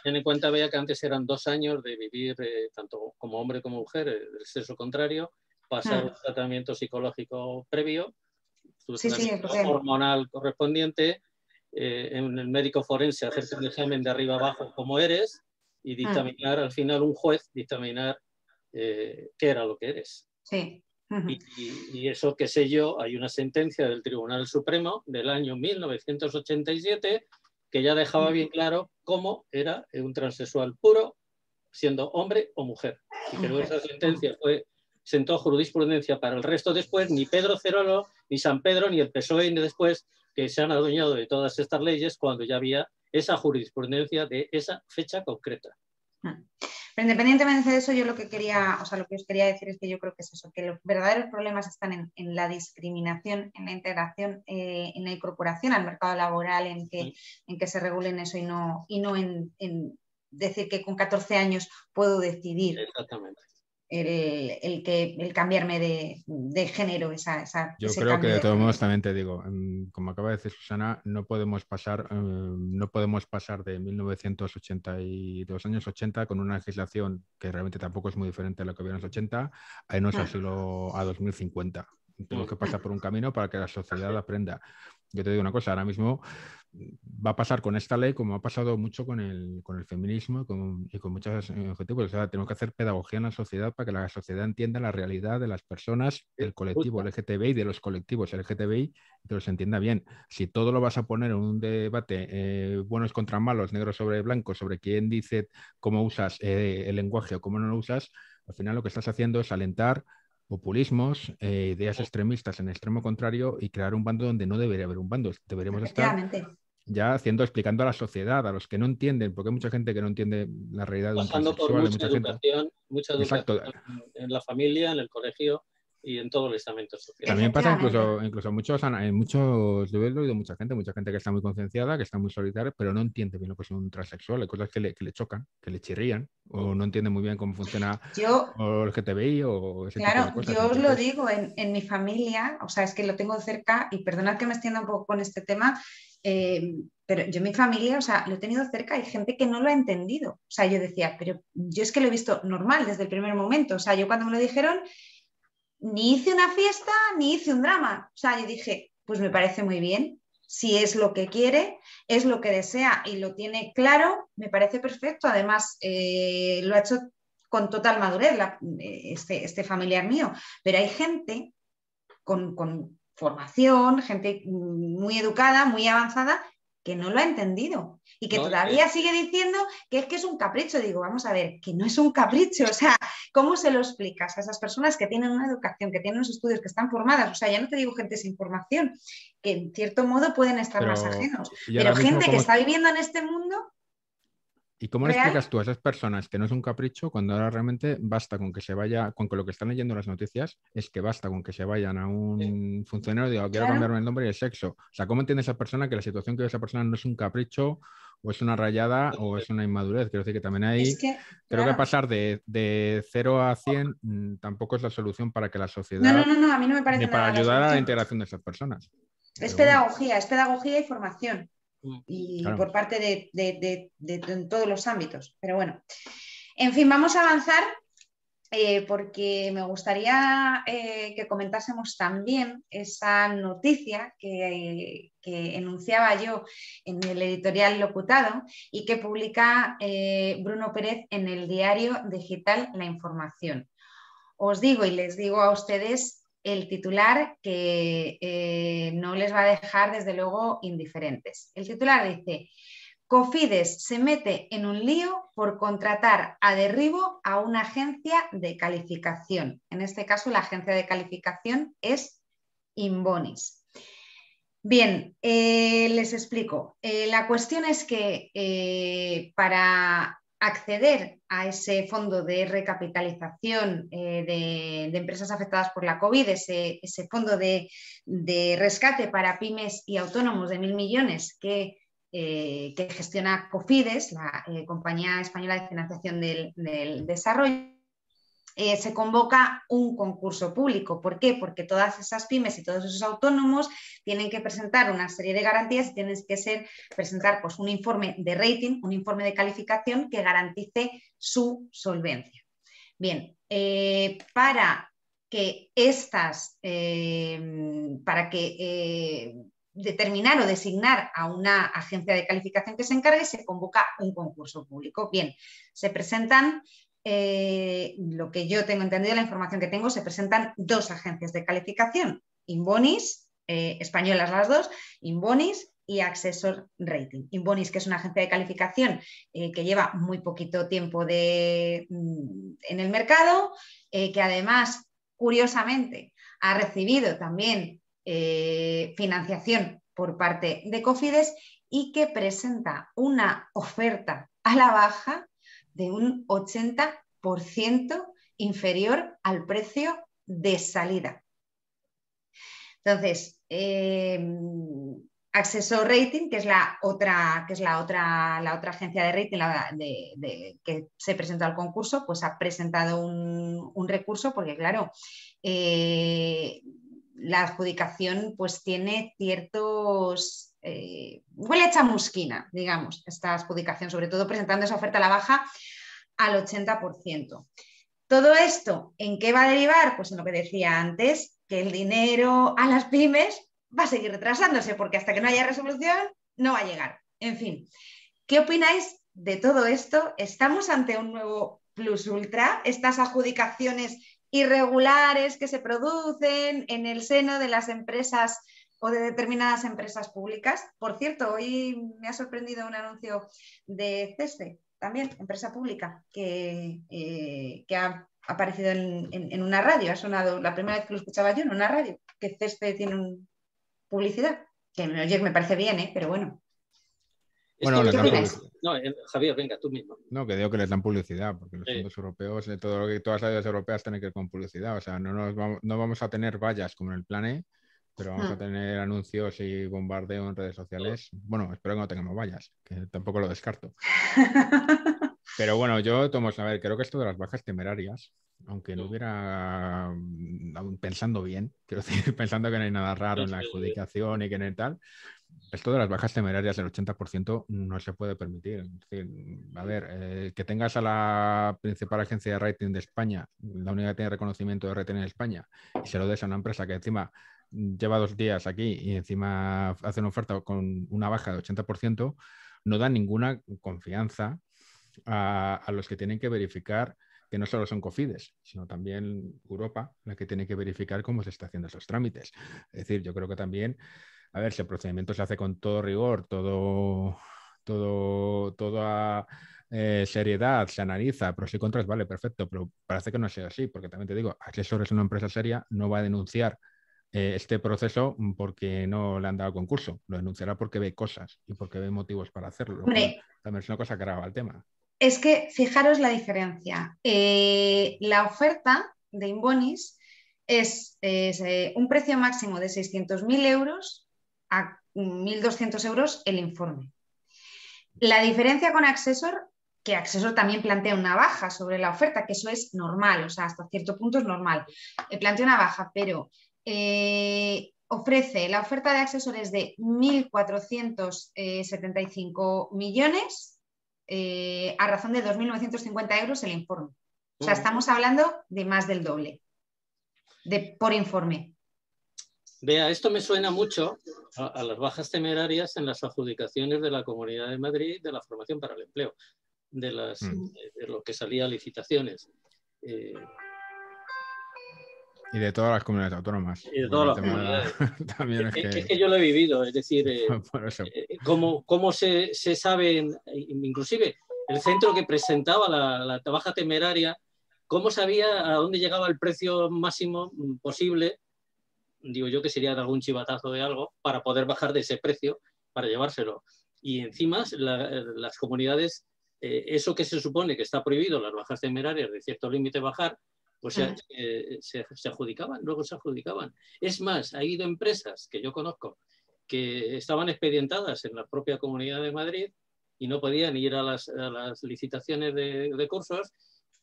Ten en cuenta, Bea, que antes eran 2 años de vivir tanto como hombre como mujer, el sexo contrario, pasar un tratamiento psicológico previo, su tratamiento hormonal correspondiente, en el médico forense hacerte un examen de arriba abajo como eres y dictaminar, al final un juez dictaminar qué era lo que eres.
Sí.
Y eso, qué sé yo, hay una sentencia del Tribunal Supremo del año 1987 que ya dejaba bien claro cómo era un transexual puro, siendo hombre o mujer. Y creo que esa sentencia sentó jurisprudencia para el resto después. Ni Pedro Cerolo, ni San Pedro, ni el PSOE, ni después, que se han adueñado de todas estas leyes cuando ya había esa jurisprudencia de esa fecha concreta.
Pero independientemente de eso, yo lo que os quería decir es que yo creo que es eso, que los verdaderos problemas están en la discriminación, en la integración, en la incorporación al mercado laboral, en que se regulen eso y no en decir que con 14 años puedo decidir.
Exactamente.
El cambiarme de género,
yo
ese
creo que de todos
género.
modos también te digo, como acaba de decir Susana, no podemos pasar de 1982 años 80 con una legislación que realmente tampoco es muy diferente a lo que había en los 80 a irnos al siglo a 2050. Tenemos que pasar por un camino para que la sociedad aprenda. Yo te digo una cosa, ahora mismo va a pasar con esta ley como ha pasado mucho con el feminismo y con muchos objetivos. O sea, tenemos que hacer pedagogía en la sociedad para que la sociedad entienda la realidad de las personas del colectivo LGTBI, de los colectivos LGTBI, y que los entienda bien. Si todo lo vas a poner en un debate buenos contra malos, negro sobre blanco, sobre quién dice cómo usas el lenguaje o cómo no lo usas, al final lo que estás haciendo es alentar populismos, ideas extremistas en el extremo contrario y crear un bando donde no debería haber un bando. Deberíamos estar ya explicando a la sociedad, a los que no entienden, porque hay mucha gente que no entiende la realidad de un transexual.
Mucha educación en la familia, en el colegio y en todo el estamento social.
También pasa incluso en muchos, yo he oído mucha gente que está muy concienciada, que está muy solidaria, pero no entiende bien lo que es un transexual. Hay cosas que le chocan, que le chirrían, o no entiende muy bien cómo funciona o el GTBI o ese tipo de cosas.
Yo os lo digo, en mi familia, o sea, es que lo tengo cerca, y perdonad que me extienda un poco con este tema, pero yo en mi familia, o sea, lo he tenido cerca, hay gente que no lo ha entendido. O sea, yo decía, pero yo es que lo he visto normal desde el primer momento. O sea, yo cuando me lo dijeron, ni hice una fiesta, ni hice un drama. O sea, yo dije, pues me parece muy bien. Si es lo que quiere, es lo que desea y lo tiene claro, me parece perfecto. Además, lo ha hecho con total madurez este familiar mío. Pero hay gente con formación, gente muy educada, muy avanzada, que no lo ha entendido y que
No,
todavía sigue diciendo que es un capricho. Digo, vamos a ver, que no es un capricho. O sea, ¿cómo se lo explicas a esas personas que tienen una educación, que tienen unos estudios, que están formadas? O sea, ya no te digo gente sin formación, que en cierto modo pueden estar más
Pero,
ajenos,
y
pero
ahora mismo,
gente que está viviendo en este mundo
¿y cómo le
real.
explicas tú a esas personas que no es un capricho cuando ahora realmente basta con que se vaya, con que lo que están leyendo en las noticias es que basta con que se vayan a un funcionario y digan, quiero
Claro,
cambiarme el nombre y el sexo? O sea, ¿cómo entiende esa persona que la situación que vive esa persona no es un capricho o es una rayada o es una inmadurez? Quiero decir que también
es
ahí
que,
creo que
claro.
pasar de 0 a 100 tampoco es la solución para que la
No, no,
sociedad,
no, no, a mí no me
ni
parece
para
nada la
ayudar a la
solución.
integración de esas personas. Pero bueno,
Es pedagogía y formación.
mm,
Y
claro.
por parte de en todos los ámbitos. Pero bueno, en fin, vamos a avanzar porque me gustaría que comentásemos también esa noticia que enunciaba yo en el editorial Locutado y que publica Bruno Pérez en el diario digital La Información. Os digo y les digo a ustedes el titular que no les va a dejar desde luego indiferentes. El titular dice: Cofides se mete en un lío por contratar a derribo a una agencia de calificación. En este caso, la agencia de calificación es Inbonis. Bien, les explico. La cuestión es que para acceder a ese fondo de recapitalización de empresas afectadas por la COVID, ese fondo de rescate para pymes y autónomos de 1.000 millones que gestiona Cofides, la compañía española de financiación del desarrollo, se convoca un concurso público. ¿Por qué? Porque todas esas pymes y todos esos autónomos tienen que presentar una serie de garantías y tienen que presentar pues, un informe de rating, un informe de calificación que garantice su solvencia. Bien, para que determinar o designar a una agencia de calificación que se encargue, se convoca un concurso público. Bien, se presentan, lo que yo tengo entendido, la información que tengo, se presentan 2 agencias de calificación, Inbonis, españolas las 2, Inbonis y Accessor Rating. Inbonis, que es una agencia de calificación que lleva muy poquito tiempo en el mercado, que además, curiosamente, ha recibido también financiación por parte de Cofides y que presenta una oferta a la baja de un 80% inferior al precio de salida. Entonces, Accessor Rating, que es la otra agencia de rating que se presentó al concurso, pues ha presentado un recurso porque, claro, la adjudicación pues tiene ciertos... huele a chamusquina, digamos, esta adjudicación, sobre todo presentando esa oferta a la baja al 80%. ¿Todo esto en qué va a derivar? Pues en lo que decía antes, que el dinero a las pymes va a seguir retrasándose, porque hasta que no haya resolución no va a llegar. En fin, ¿qué opináis de todo esto? ¿Estamos ante un nuevo plus ultra? Estas adjudicaciones irregulares que se producen en el seno de las empresas o de determinadas empresas públicas. Por cierto, hoy me ha sorprendido un anuncio de CESCE, también, empresa pública, que ha aparecido en una radio, ha sonado la primera vez que lo escuchaba yo en una radio, que CESCE tiene publicidad, que me parece bien, pero bueno.
Bueno, les
¿Qué
dan
opináis?
publicidad.
No, Javier, venga, tú mismo.
No, que digo que les dan publicidad, porque los fondos europeos, todas las ayudas europeas tienen que ir con publicidad. O sea, no vamos a tener vallas como en el plan E, pero vamos a tener anuncios y bombardeo en redes sociales. Bueno, espero que no tengamos vallas, que tampoco lo descarto. Pero bueno, yo tomo, a ver, creo que esto de las bajas temerarias, aunque no hubiera, pensando bien, quiero decir, pensando que no hay nada raro en la adjudicación y que no hay tal, esto de las bajas temerarias del 80% no se puede permitir. Es decir, a ver, que tengas a la principal agencia de rating de España, la única que tiene reconocimiento de rating en España, y se lo des a una empresa que encima lleva 2 días aquí y encima hace una oferta con una baja de 80%, no da ninguna confianza a los que tienen que verificar que no solo son Cofides, sino también Europa, la que tiene que verificar cómo se está haciendo esos trámites. Es decir, yo creo que también a ver, si el procedimiento se hace con todo rigor, toda seriedad, se analiza, pros y contras, vale, perfecto, pero parece que no sea así, porque también te digo, Accessor es una empresa seria, no va a denunciar este proceso porque no le han dado concurso, lo denunciará porque ve cosas y porque ve motivos para hacerlo, lo cual
Hombre,
también es una cosa que agrava el tema.
es que fijaros la diferencia. La oferta de Inbonis es un precio máximo de 600.000 euros a 1.200 euros el informe. La diferencia con Accessor, que Accessor también plantea una baja sobre la oferta, que eso es normal, o sea, hasta cierto punto es normal. Plantea una baja, pero ofrece, la oferta de Accessor es de 1.475 millones a razón de 2.950 euros el informe. O sea, estamos hablando de más del doble por informe.
Vea, esto me suena mucho a las bajas temerarias en las adjudicaciones de la Comunidad de Madrid de la formación para el empleo, de lo que salía a licitaciones.
Y de todas las comunidades autónomas.
Y de todas las comunidades.
También
es que yo lo he vivido, es decir, cómo se sabe, inclusive el centro que presentaba la baja temeraria, cómo sabía a dónde llegaba el precio máximo posible, digo yo que sería de algún chivatazo de algo, para poder bajar de ese precio, para llevárselo. Y encima las comunidades, eso que se supone que está prohibido, las bajas temerarias de cierto límite bajar, pues se adjudicaban, luego se adjudicaban. Es más, ha habido empresas que yo conozco que estaban expedientadas en la propia Comunidad de Madrid y no podían ir a las licitaciones de cursos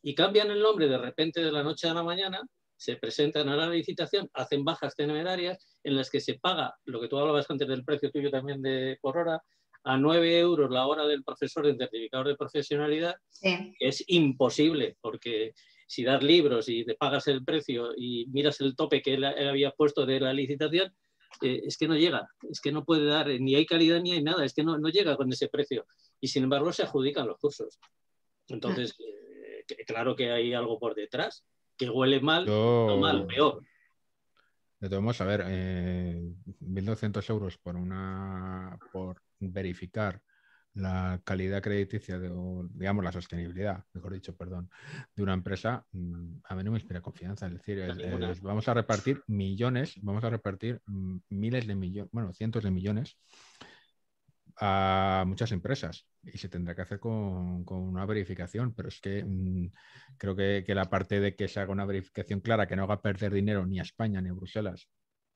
y cambian el nombre de repente de la noche a la mañana, se presentan a la licitación, hacen bajas temerarias en las que se paga, lo que tú hablabas antes del precio tuyo también por hora, a 9 euros la hora del profesor del certificado de profesionalidad, que es imposible, porque si das libros y te pagas el precio y miras el tope que él había puesto de la licitación, es que no llega, es que no puede dar, ni hay calidad ni hay nada, es que no llega con ese precio. Y sin embargo se adjudican los cursos. Entonces, claro que hay algo por detrás, que huele mal, no mal, peor.
De todos modos, a ver, 1.200 euros por verificar la calidad crediticia, o digamos la sostenibilidad, mejor dicho, perdón, de una empresa, a mí no me inspira confianza. Es decir, vamos a repartir millones, vamos a repartir miles de millones, bueno, cientos de millones a muchas empresas y se tendrá que hacer con una verificación, pero es que creo que la parte de que se haga una verificación clara, que no haga perder dinero ni a España ni a Bruselas,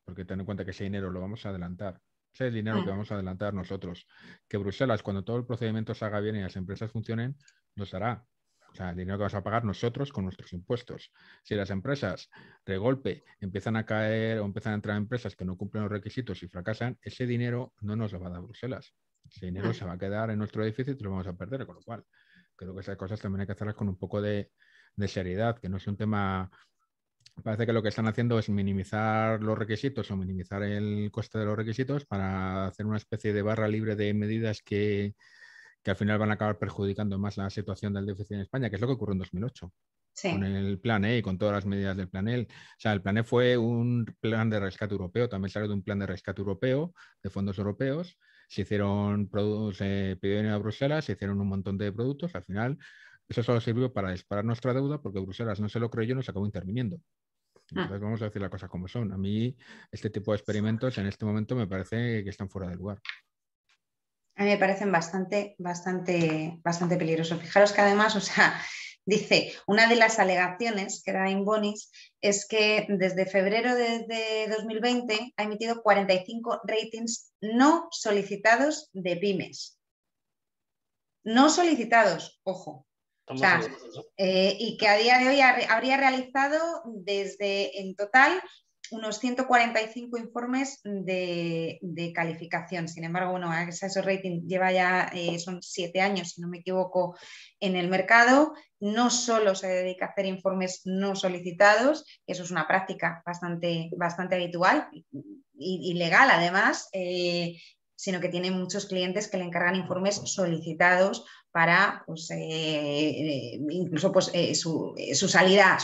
porque ten en cuenta que ese dinero lo vamos a adelantar. Ese es el dinero que vamos a adelantar nosotros. Que Bruselas, cuando todo el procedimiento se haga bien y las empresas funcionen, nos hará. O sea, el dinero que vamos a pagar nosotros con nuestros impuestos. Si las empresas de golpe empiezan a caer o empiezan a entrar empresas que no cumplen los requisitos y fracasan, ese dinero no nos lo va a dar Bruselas. Ese dinero se va a quedar en nuestro edificio y lo vamos a perder. Con lo cual, creo que esas cosas también hay que hacerlas con un poco de seriedad, que no es un tema... Parece que lo que están haciendo es minimizar los requisitos o minimizar el coste de los requisitos para hacer una especie de barra libre de medidas que al final van a acabar perjudicando más la situación del déficit en España, que es lo que ocurrió en 2008. Sí. Con el plan E y con todas las medidas del plan E. O sea, el plan E fue un plan de rescate europeo, también salió de un plan de rescate europeo, de fondos europeos. Se hicieron productos, pidieron a Bruselas, se hicieron un montón de productos. Al final, eso solo sirvió para disparar nuestra deuda porque Bruselas no se lo creyó y nos acabó interviniendo. Entonces vamos a decir las cosas como son. A mí este tipo de experimentos en este momento me parece que están fuera de lugar.
A mí me parecen bastante peligrosos. Fijaros que además, o sea, dice, una de las alegaciones que da Inbonis es que desde febrero de 2020 ha emitido 45 ratings no solicitados de pymes. No solicitados, ojo. O sea, y que a día de hoy habría realizado en total unos 145 informes de calificación. Sin embargo, bueno, Accessor Rating lleva ya, son 7 años, si no me equivoco, en el mercado. No solo se dedica a hacer informes no solicitados, eso es una práctica bastante habitual y legal además, sino que tiene muchos clientes que le encargan informes solicitados para pues, incluso pues, su salida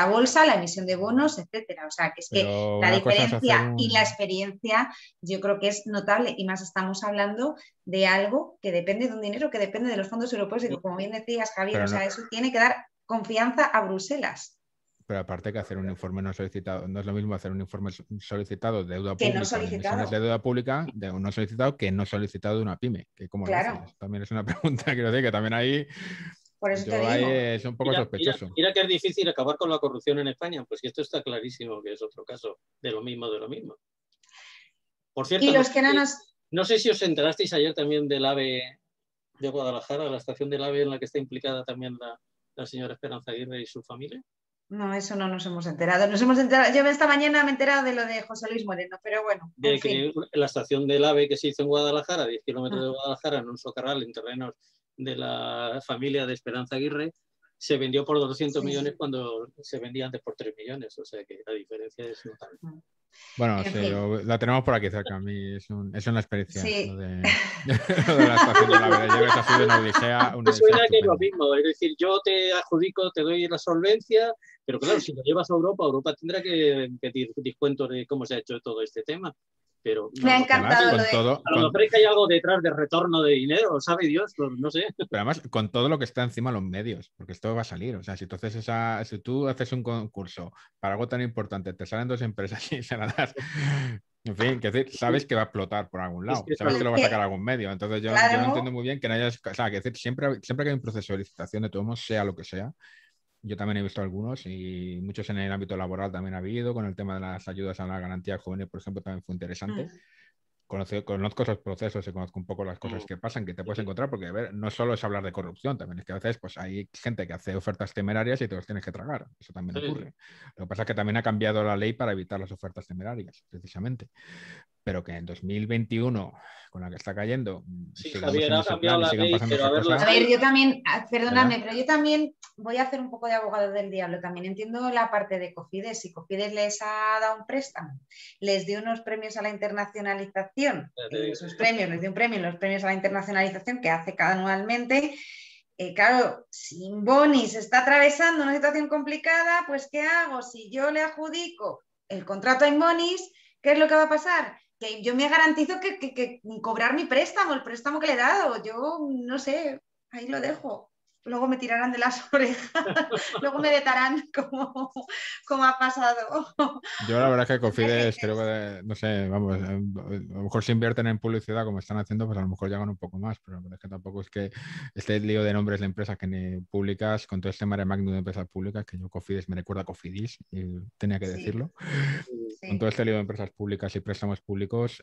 a bolsa, la emisión de bonos, etcétera. O sea, que es que
Pero
la
una cosa es
diferencia
hacer
y la experiencia yo creo que es notable, y más estamos hablando de algo que depende de un dinero que depende de los fondos europeos y que, como bien decías, Javier,
Pero
o sea,
no,
eso tiene que dar confianza a Bruselas.
pero aparte que hacer un informe no solicitado, no es lo mismo hacer un informe solicitado de deuda
Que no
pública, de emisiones
solicitado.
de deuda pública, de un no solicitado que no solicitado de una pyme. Que ¿cómo lo haces?
Claro,
Eso también es una pregunta, quiero decir, que también ahí
por eso te
yo ahí
digo.
es un poco
Mira,
sospechoso.
mira que es difícil acabar con la corrupción en España, pues que esto está clarísimo que es otro caso de lo mismo, de lo mismo. Por cierto,
Y los que no nos...
no sé si os enterasteis ayer también del AVE de Guadalajara, la estación del AVE en la que está implicada también la señora Esperanza Aguirre y su familia.
No, eso no nos hemos enterado. Nos hemos enterado. Yo esta mañana me he enterado de lo de José Luis Moreno, pero bueno,
De
en fin.
que la estación del AVE que se hizo en Guadalajara, 10 kilómetros de Guadalajara, en un socarral en terrenos de la familia de Esperanza Aguirre, se vendió por 200 millones cuando se vendía antes por 3 millones. O sea que la diferencia es notable.
Bueno,
En
sí,
fin.
la tenemos por aquí cerca. A mí es una experiencia
Sí.
lo de, lo de la estación de la Vera. Yo creo que ha sido una odisea
Me suena que es lo
estupenda.
mismo, es decir, yo te adjudico, te doy la solvencia, pero claro, si lo llevas a Europa, Europa tendrá que pedir descuentos de cómo se ha hecho todo este tema. Pero
Me ha
no,
encantado
Además,
lo de...
a lo mejor es que hay algo detrás de retorno de dinero, sabe Dios, pues no sé.
pero además con todo lo que está encima de los medios, porque esto va a salir. O sea, si tú haces un concurso para algo tan importante, te salen dos empresas y se la das. En fin, que decir, sabes que va a explotar por algún lado,
que
sabes que lo va a
que-
sacar algún medio. Entonces yo
claro,
no entiendo muy bien que no hayas. O sea, que decir, siempre que hay un proceso de licitación de todos modos, sea lo que sea. Yo también he visto algunos y muchos en el ámbito laboral también ha habido, con el tema de las ayudas a la garantía juvenil, por ejemplo, también fue interesante. Conozco esos procesos y conozco un poco las cosas que pasan, que te puedes encontrar, porque a ver, no solo es hablar de corrupción, también es que a veces pues, hay gente que hace ofertas temerarias y te los tienes que tragar. Eso también ocurre. Lo que pasa es que también ha cambiado la ley para evitar las ofertas temerarias, precisamente. Pero que en 2021, con la que está cayendo,
Sí,
sigamos
Javier,
en
ha
ese
cambiado
plan y
la
sigan
ley,
pasando
pero a
esas
ver,
cosas.
a ver, yo también, perdóname,
¿verdad?
pero yo también voy a hacer un poco de abogado del diablo. También entiendo la parte de Cofides. Si Cofides les ha dado un préstamo, les dio unos premios a la internacionalización, esos premios, les dio un premio en los premios a la internacionalización que hace cada anualmente. Claro, si Boni se está atravesando una situación complicada, pues ¿qué hago? Si yo le adjudico el contrato a Inbonis, ¿qué es lo que va a pasar? Que yo me garantizo que cobrar mi préstamo, el préstamo que le he dado. Yo no sé, ahí lo dejo. Luego me tirarán de las orejas, luego me vetarán como ha pasado.
Yo la verdad es que Cofides creo que, no sé, vamos, a lo mejor si invierten en publicidad como están haciendo, pues a lo mejor llegan un poco más, pero es que tampoco es que este lío de nombres de empresas que ni públicas, con todo este mare magnum de empresas públicas, que yo Cofides me recuerda a Cofidis, y tenía que decirlo.
Sí.
Con todo este lío de empresas públicas y préstamos públicos,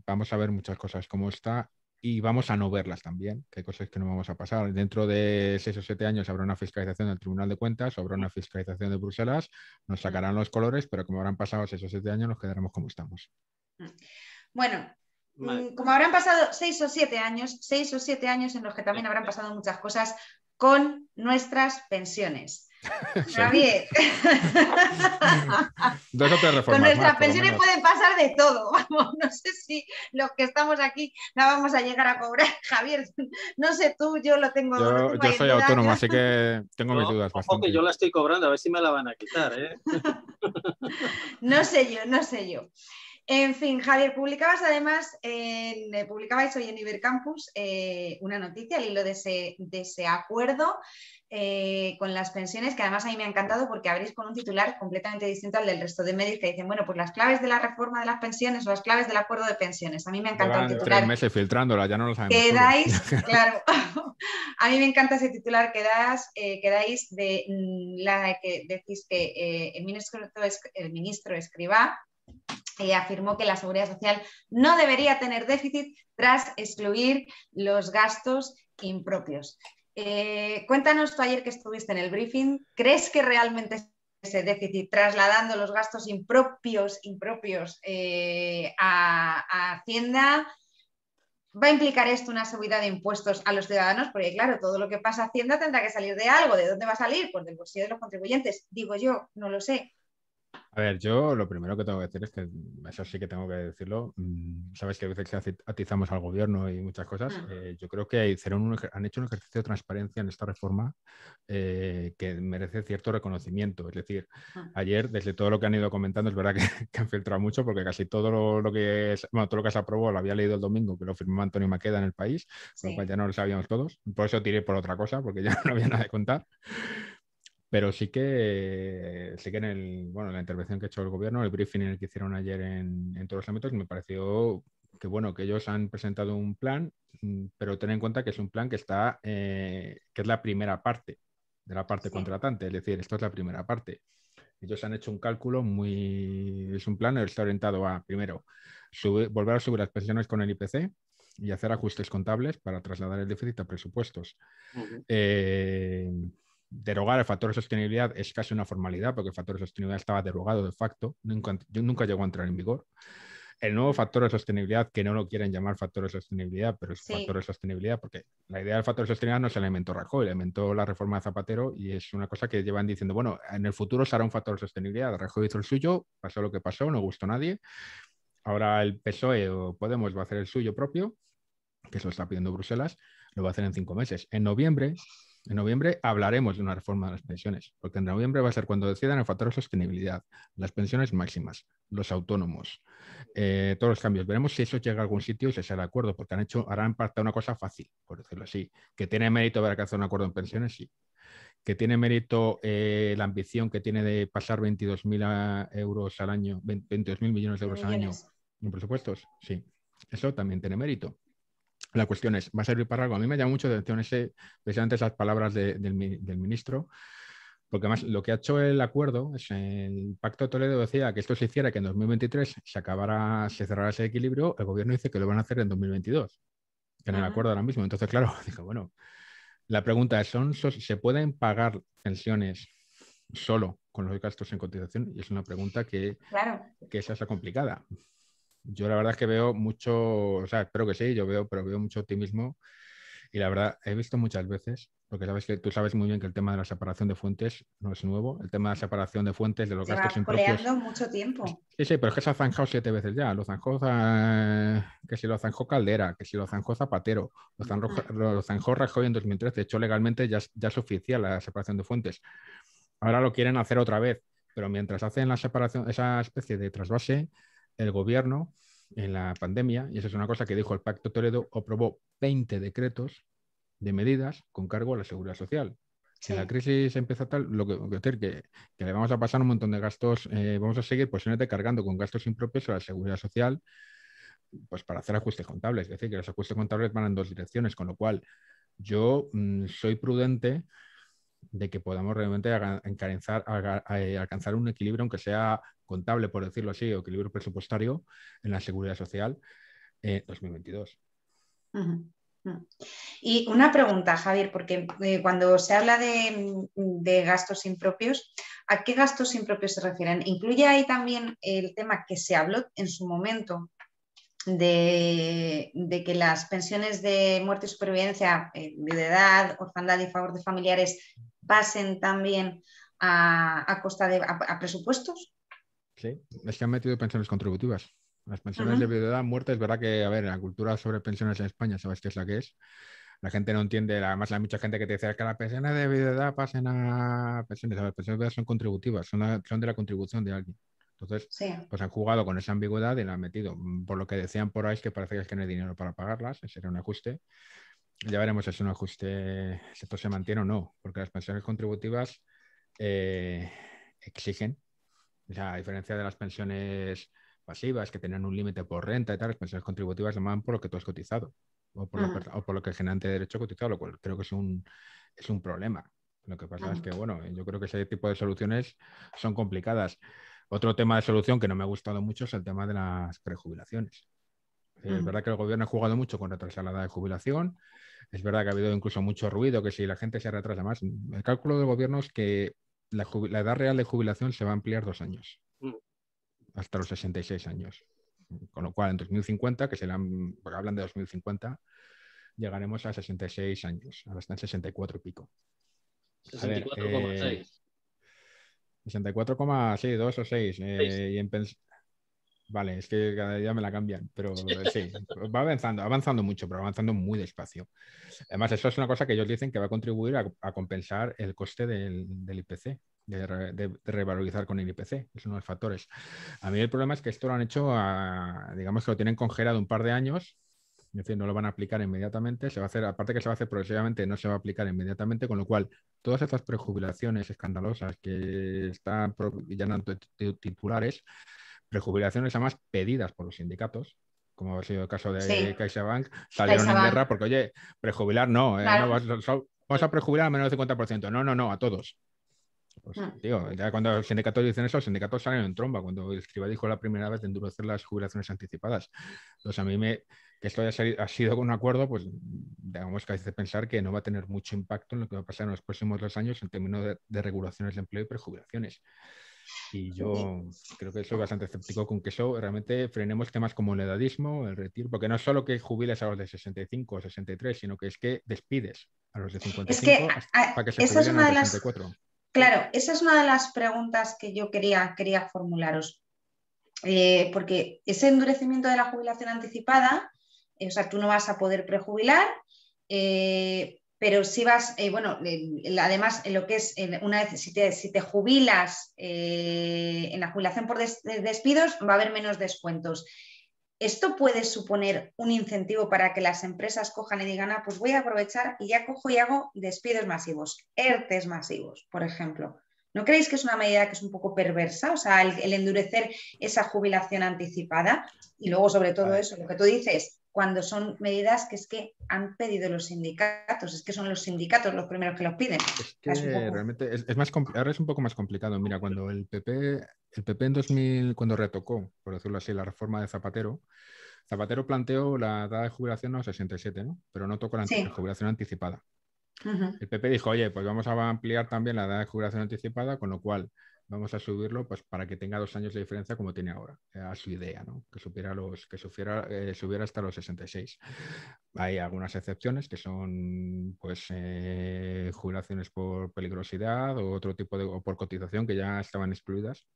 vamos a ver muchas cosas como esta. Y vamos a no verlas también, que hay cosas que no vamos a pasar. Dentro de 6 o 7 años habrá una fiscalización del Tribunal de Cuentas, habrá una fiscalización de Bruselas, nos sacarán los colores, pero como habrán pasado 6 o 7 años, nos quedaremos como estamos.
Bueno,
Vale.
como habrán pasado 6 o 7 años en los que también habrán pasado muchas cosas con nuestras pensiones. Javier.
Dos o tres reformas
Con nuestras
más, por lo
pensiones
menos.
pueden pasar de todo. Vamos, no sé si los que estamos aquí la vamos a llegar a cobrar. Javier, no sé tú, yo lo tengo
Yo
ahí en
soy
duda.
autónomo, así que tengo mis dudas
Ojo que
bastante.
yo la estoy cobrando, a ver si me la van a quitar, ¿eh?
No sé yo. En fin, Javier, publicabais hoy en Ibercampus una noticia al hilo de ese acuerdo con las pensiones, que además a mí me ha encantado porque abrís con un titular completamente distinto al del resto de medios que dicen, bueno, pues las claves de la reforma de las pensiones o las claves del acuerdo de pensiones. A mí me ha encantado el
Llevan
titular.
3 meses filtrándola, ya no lo sabemos
Que
todos.
dais, claro, a mí me encanta ese titular que dais de la que decís que el ministro Escrivá afirmó que la Seguridad Social no debería tener déficit tras excluir los gastos impropios. Cuéntanos tú ayer que estuviste en el briefing, ¿crees que realmente ese déficit trasladando los gastos impropios a Hacienda va a implicar esto una subida de impuestos a los ciudadanos? Porque claro, todo lo que pasa a Hacienda tendrá que salir de algo. ¿De dónde va a salir? Pues del bolsillo de los contribuyentes. Digo yo, no lo sé.
A ver, yo lo primero que tengo que decir es que, eso sí que tengo que decirlo, sabes que a veces atizamos al gobierno y muchas cosas. Yo creo que han hecho un ejercicio de transparencia en esta reforma que merece cierto reconocimiento. Es decir, ayer, desde todo lo que han ido comentando, es verdad que, que han filtrado mucho porque casi todo lo que todo lo que se aprobó lo había leído el domingo, que lo firmó Antonio Maqueda en El País, con lo cual
Sí.
ya no lo sabíamos todos. Por eso tiré por otra cosa, porque ya no había nada de contar. Pero sí que en la intervención que ha hecho el gobierno, el briefing en el que hicieron ayer en todos los ámbitos, me pareció que, bueno, que ellos han presentado un plan, pero ten en cuenta que es un plan que que es la primera parte de la parte
Sí.
contratante. Es decir, esto es la primera parte. Ellos han hecho un cálculo es un plan que está orientado a, primero, volver a subir las pensiones con el IPC y hacer ajustes contables para trasladar el déficit a presupuestos. Derogar el factor de sostenibilidad es casi una formalidad porque el factor de sostenibilidad estaba derogado de facto, nunca llegó a entrar en vigor. El nuevo factor de sostenibilidad, que no lo quieren llamar factor de sostenibilidad, pero es factor de sostenibilidad, porque la idea del factor de sostenibilidad no se la inventó Rajoy, la inventó la reforma de Zapatero y es una cosa que llevan diciendo, bueno, en el futuro será un factor de sostenibilidad. Rajoy hizo el suyo, pasó lo que pasó, no gustó a nadie. Ahora el PSOE o Podemos va a hacer el suyo propio, que eso está pidiendo Bruselas, lo va a hacer en 5 meses. En noviembre hablaremos de una reforma de las pensiones, porque en noviembre va a ser cuando decidan el factor de sostenibilidad, las pensiones máximas, los autónomos, todos los cambios. Veremos si eso llega a algún sitio y se sale de acuerdo, porque harán parte de una cosa fácil, por decirlo así. Que tiene mérito haber que hacer un acuerdo en pensiones, sí. Que tiene mérito la ambición que tiene de pasar 22.000 euros al año, 22.000 millones de euros al año en presupuestos, sí. Eso también tiene mérito. La cuestión es, ¿va a servir para algo? A mí me llama mucho la atención precisamente esas palabras del ministro, porque además lo que ha hecho el acuerdo, es el Pacto de Toledo decía que esto se hiciera, que en 2023 se cerrara ese equilibrio, el gobierno dice que lo van a hacer en 2022, que en el acuerdo ahora mismo. Entonces, claro, digo, bueno, la pregunta es, ¿se pueden pagar pensiones solo con los gastos en cotización? Y es una pregunta que es esa complicada. Yo la verdad es que veo mucho, o sea, espero que sí, pero veo mucho optimismo y la verdad he visto muchas veces, porque tú sabes muy bien que el tema de la separación de fuentes no es nuevo, el tema de la separación de fuentes de los gastos
Lleva
impropios.
coleando mucho tiempo.
Sí, pero es que se ha zanjado 7 veces ya, que si lo zanjó Caldera, que si lo zanjó Zapatero, lo zanjó Rajoy en 2013, de hecho legalmente ya es oficial la separación de fuentes. Ahora lo quieren hacer otra vez, pero mientras hacen la separación, esa especie de trasvase, el gobierno en la pandemia, y eso es una cosa que dijo el Pacto Toledo, aprobó 20 decretos de medidas con cargo a la seguridad social. Si la crisis empieza tal, lo que decir que le vamos a pasar un montón de gastos, vamos a seguir posiblemente cargando con gastos impropios a la seguridad social, pues para hacer ajustes contables. Es decir, que los ajustes contables van en 2 direcciones, con lo cual yo soy prudente de que podamos realmente alcanzar un equilibrio, aunque sea contable, por decirlo así, o equilibrio presupuestario en la seguridad social en 2022.
Y una pregunta, Javier, porque cuando se habla de gastos impropios, ¿a qué gastos impropios se refieren? ¿Incluye ahí también el tema que se habló en su momento de que las pensiones de muerte y supervivencia, viudedad, orfandad y favor de familiares pasen también a costa de presupuestos?
Sí, es que han metido pensiones contributivas. Las pensiones de viudedad, muerte, es verdad que, a ver, la cultura sobre pensiones en España, ¿sabes qué es la que es? La gente no entiende, además hay mucha gente que te dice que las pensiones de viudedad pasen a pensiones. Las pensiones de viudedad son contributivas, son de la contribución de alguien. Entonces, pues han jugado con esa ambigüedad y la han metido. Por lo que decían por ahí es que parece que es que no hay dinero para pagarlas, ese era un ajuste. Ya veremos si es un ajuste, si esto se mantiene o no, porque las pensiones contributivas exigen, o sea, a diferencia de las pensiones pasivas que tienen un límite por renta y tal, las pensiones contributivas se llaman por lo que tú has cotizado o por lo que el generante de derecho ha cotizado, lo cual creo que es un problema. Lo que pasa es que, bueno, yo creo que ese tipo de soluciones son complicadas. Otro tema de solución que no me ha gustado mucho es el tema de las prejubilaciones. Es verdad que el gobierno ha jugado mucho con retrasar la edad de jubilación. Es verdad que ha habido incluso mucho ruido, que si la gente se retrasa más. El cálculo del gobierno es que la edad real de jubilación se va a ampliar 2 años, hasta los 66 años. Con lo cual, en 2050, porque hablan de 2050, llegaremos a 66 años, ahora están 64 y pico.
64,6.
64,2 o 6. Vale, es que cada día me la cambian, pero sí, va avanzando mucho, pero avanzando muy despacio. Además, eso es una cosa que ellos dicen que va a contribuir a compensar el coste del IPC, de revalorizar con el IPC, es uno de los factores. A mí el problema es que esto lo han hecho, digamos que lo tienen congelado un par de años, es decir, no lo van a aplicar inmediatamente, se va a hacer, aparte que se va a hacer progresivamente, no se va a aplicar inmediatamente, con lo cual todas estas prejubilaciones escandalosas que están llenando titulares, prejubilaciones además pedidas por los sindicatos, como ha sido el caso de
Sí,
CaixaBank, salieron en
CaixaBank,
guerra porque, oye, prejubilar no,
claro.
vamos a prejubilar a menos del 50%. No, a todos. Pues, tío, ya cuando los sindicatos dicen eso, los sindicatos salen en tromba. Cuando el Escribá dijo la primera vez de endurecer las jubilaciones anticipadas. Entonces, a mí que esto ha sido con un acuerdo, pues digamos que hace pensar que no va a tener mucho impacto en lo que va a pasar en los próximos 2 años en términos de regulaciones de empleo y prejubilaciones. Y yo creo que soy bastante escéptico con que eso realmente frenemos temas como el edadismo, el retiro, porque no es solo que jubiles a los de 65 o 63, sino que es que despides a los de
Es
55
que
para que se
esa es
jubilen a
una
los
de
de
las,
64.
claro, esa es una de las preguntas que yo quería formularos. Porque ese endurecimiento de la jubilación anticipada, o sea, tú no vas a poder prejubilar, pero sí vas, además, en lo que es, una vez, si te jubilas en la jubilación por despidos, va a haber menos descuentos. ¿Esto puede suponer un incentivo para que las empresas cojan y digan, pues voy a aprovechar y ya cojo y hago despidos masivos, ERTEs masivos, por ejemplo? ¿No creéis que es una medida que es un poco perversa? O sea, el endurecer esa jubilación anticipada y luego, sobre todo eso, lo que tú dices, cuando son medidas que es que han pedido los sindicatos, es que son los sindicatos los primeros que los piden.
Es que
Es un poco...
realmente ahora es un poco más complicado. Mira, cuando el PP en 2000, cuando retocó, por decirlo así, la reforma de Zapatero planteó la edad de jubilación a los 67, ¿no? Pero no tocó la
Sí.
jubilación anticipada.
Uh-huh.
El PP dijo, oye, pues vamos a ampliar también la edad de jubilación anticipada, con lo cual vamos a subirlo pues, para que tenga 2 años de diferencia como tiene ahora, a su idea, ¿no? Que subiera hasta los 66. Hay algunas excepciones que son pues jubilaciones por peligrosidad o otro tipo de, o por cotización que ya estaban excluidas.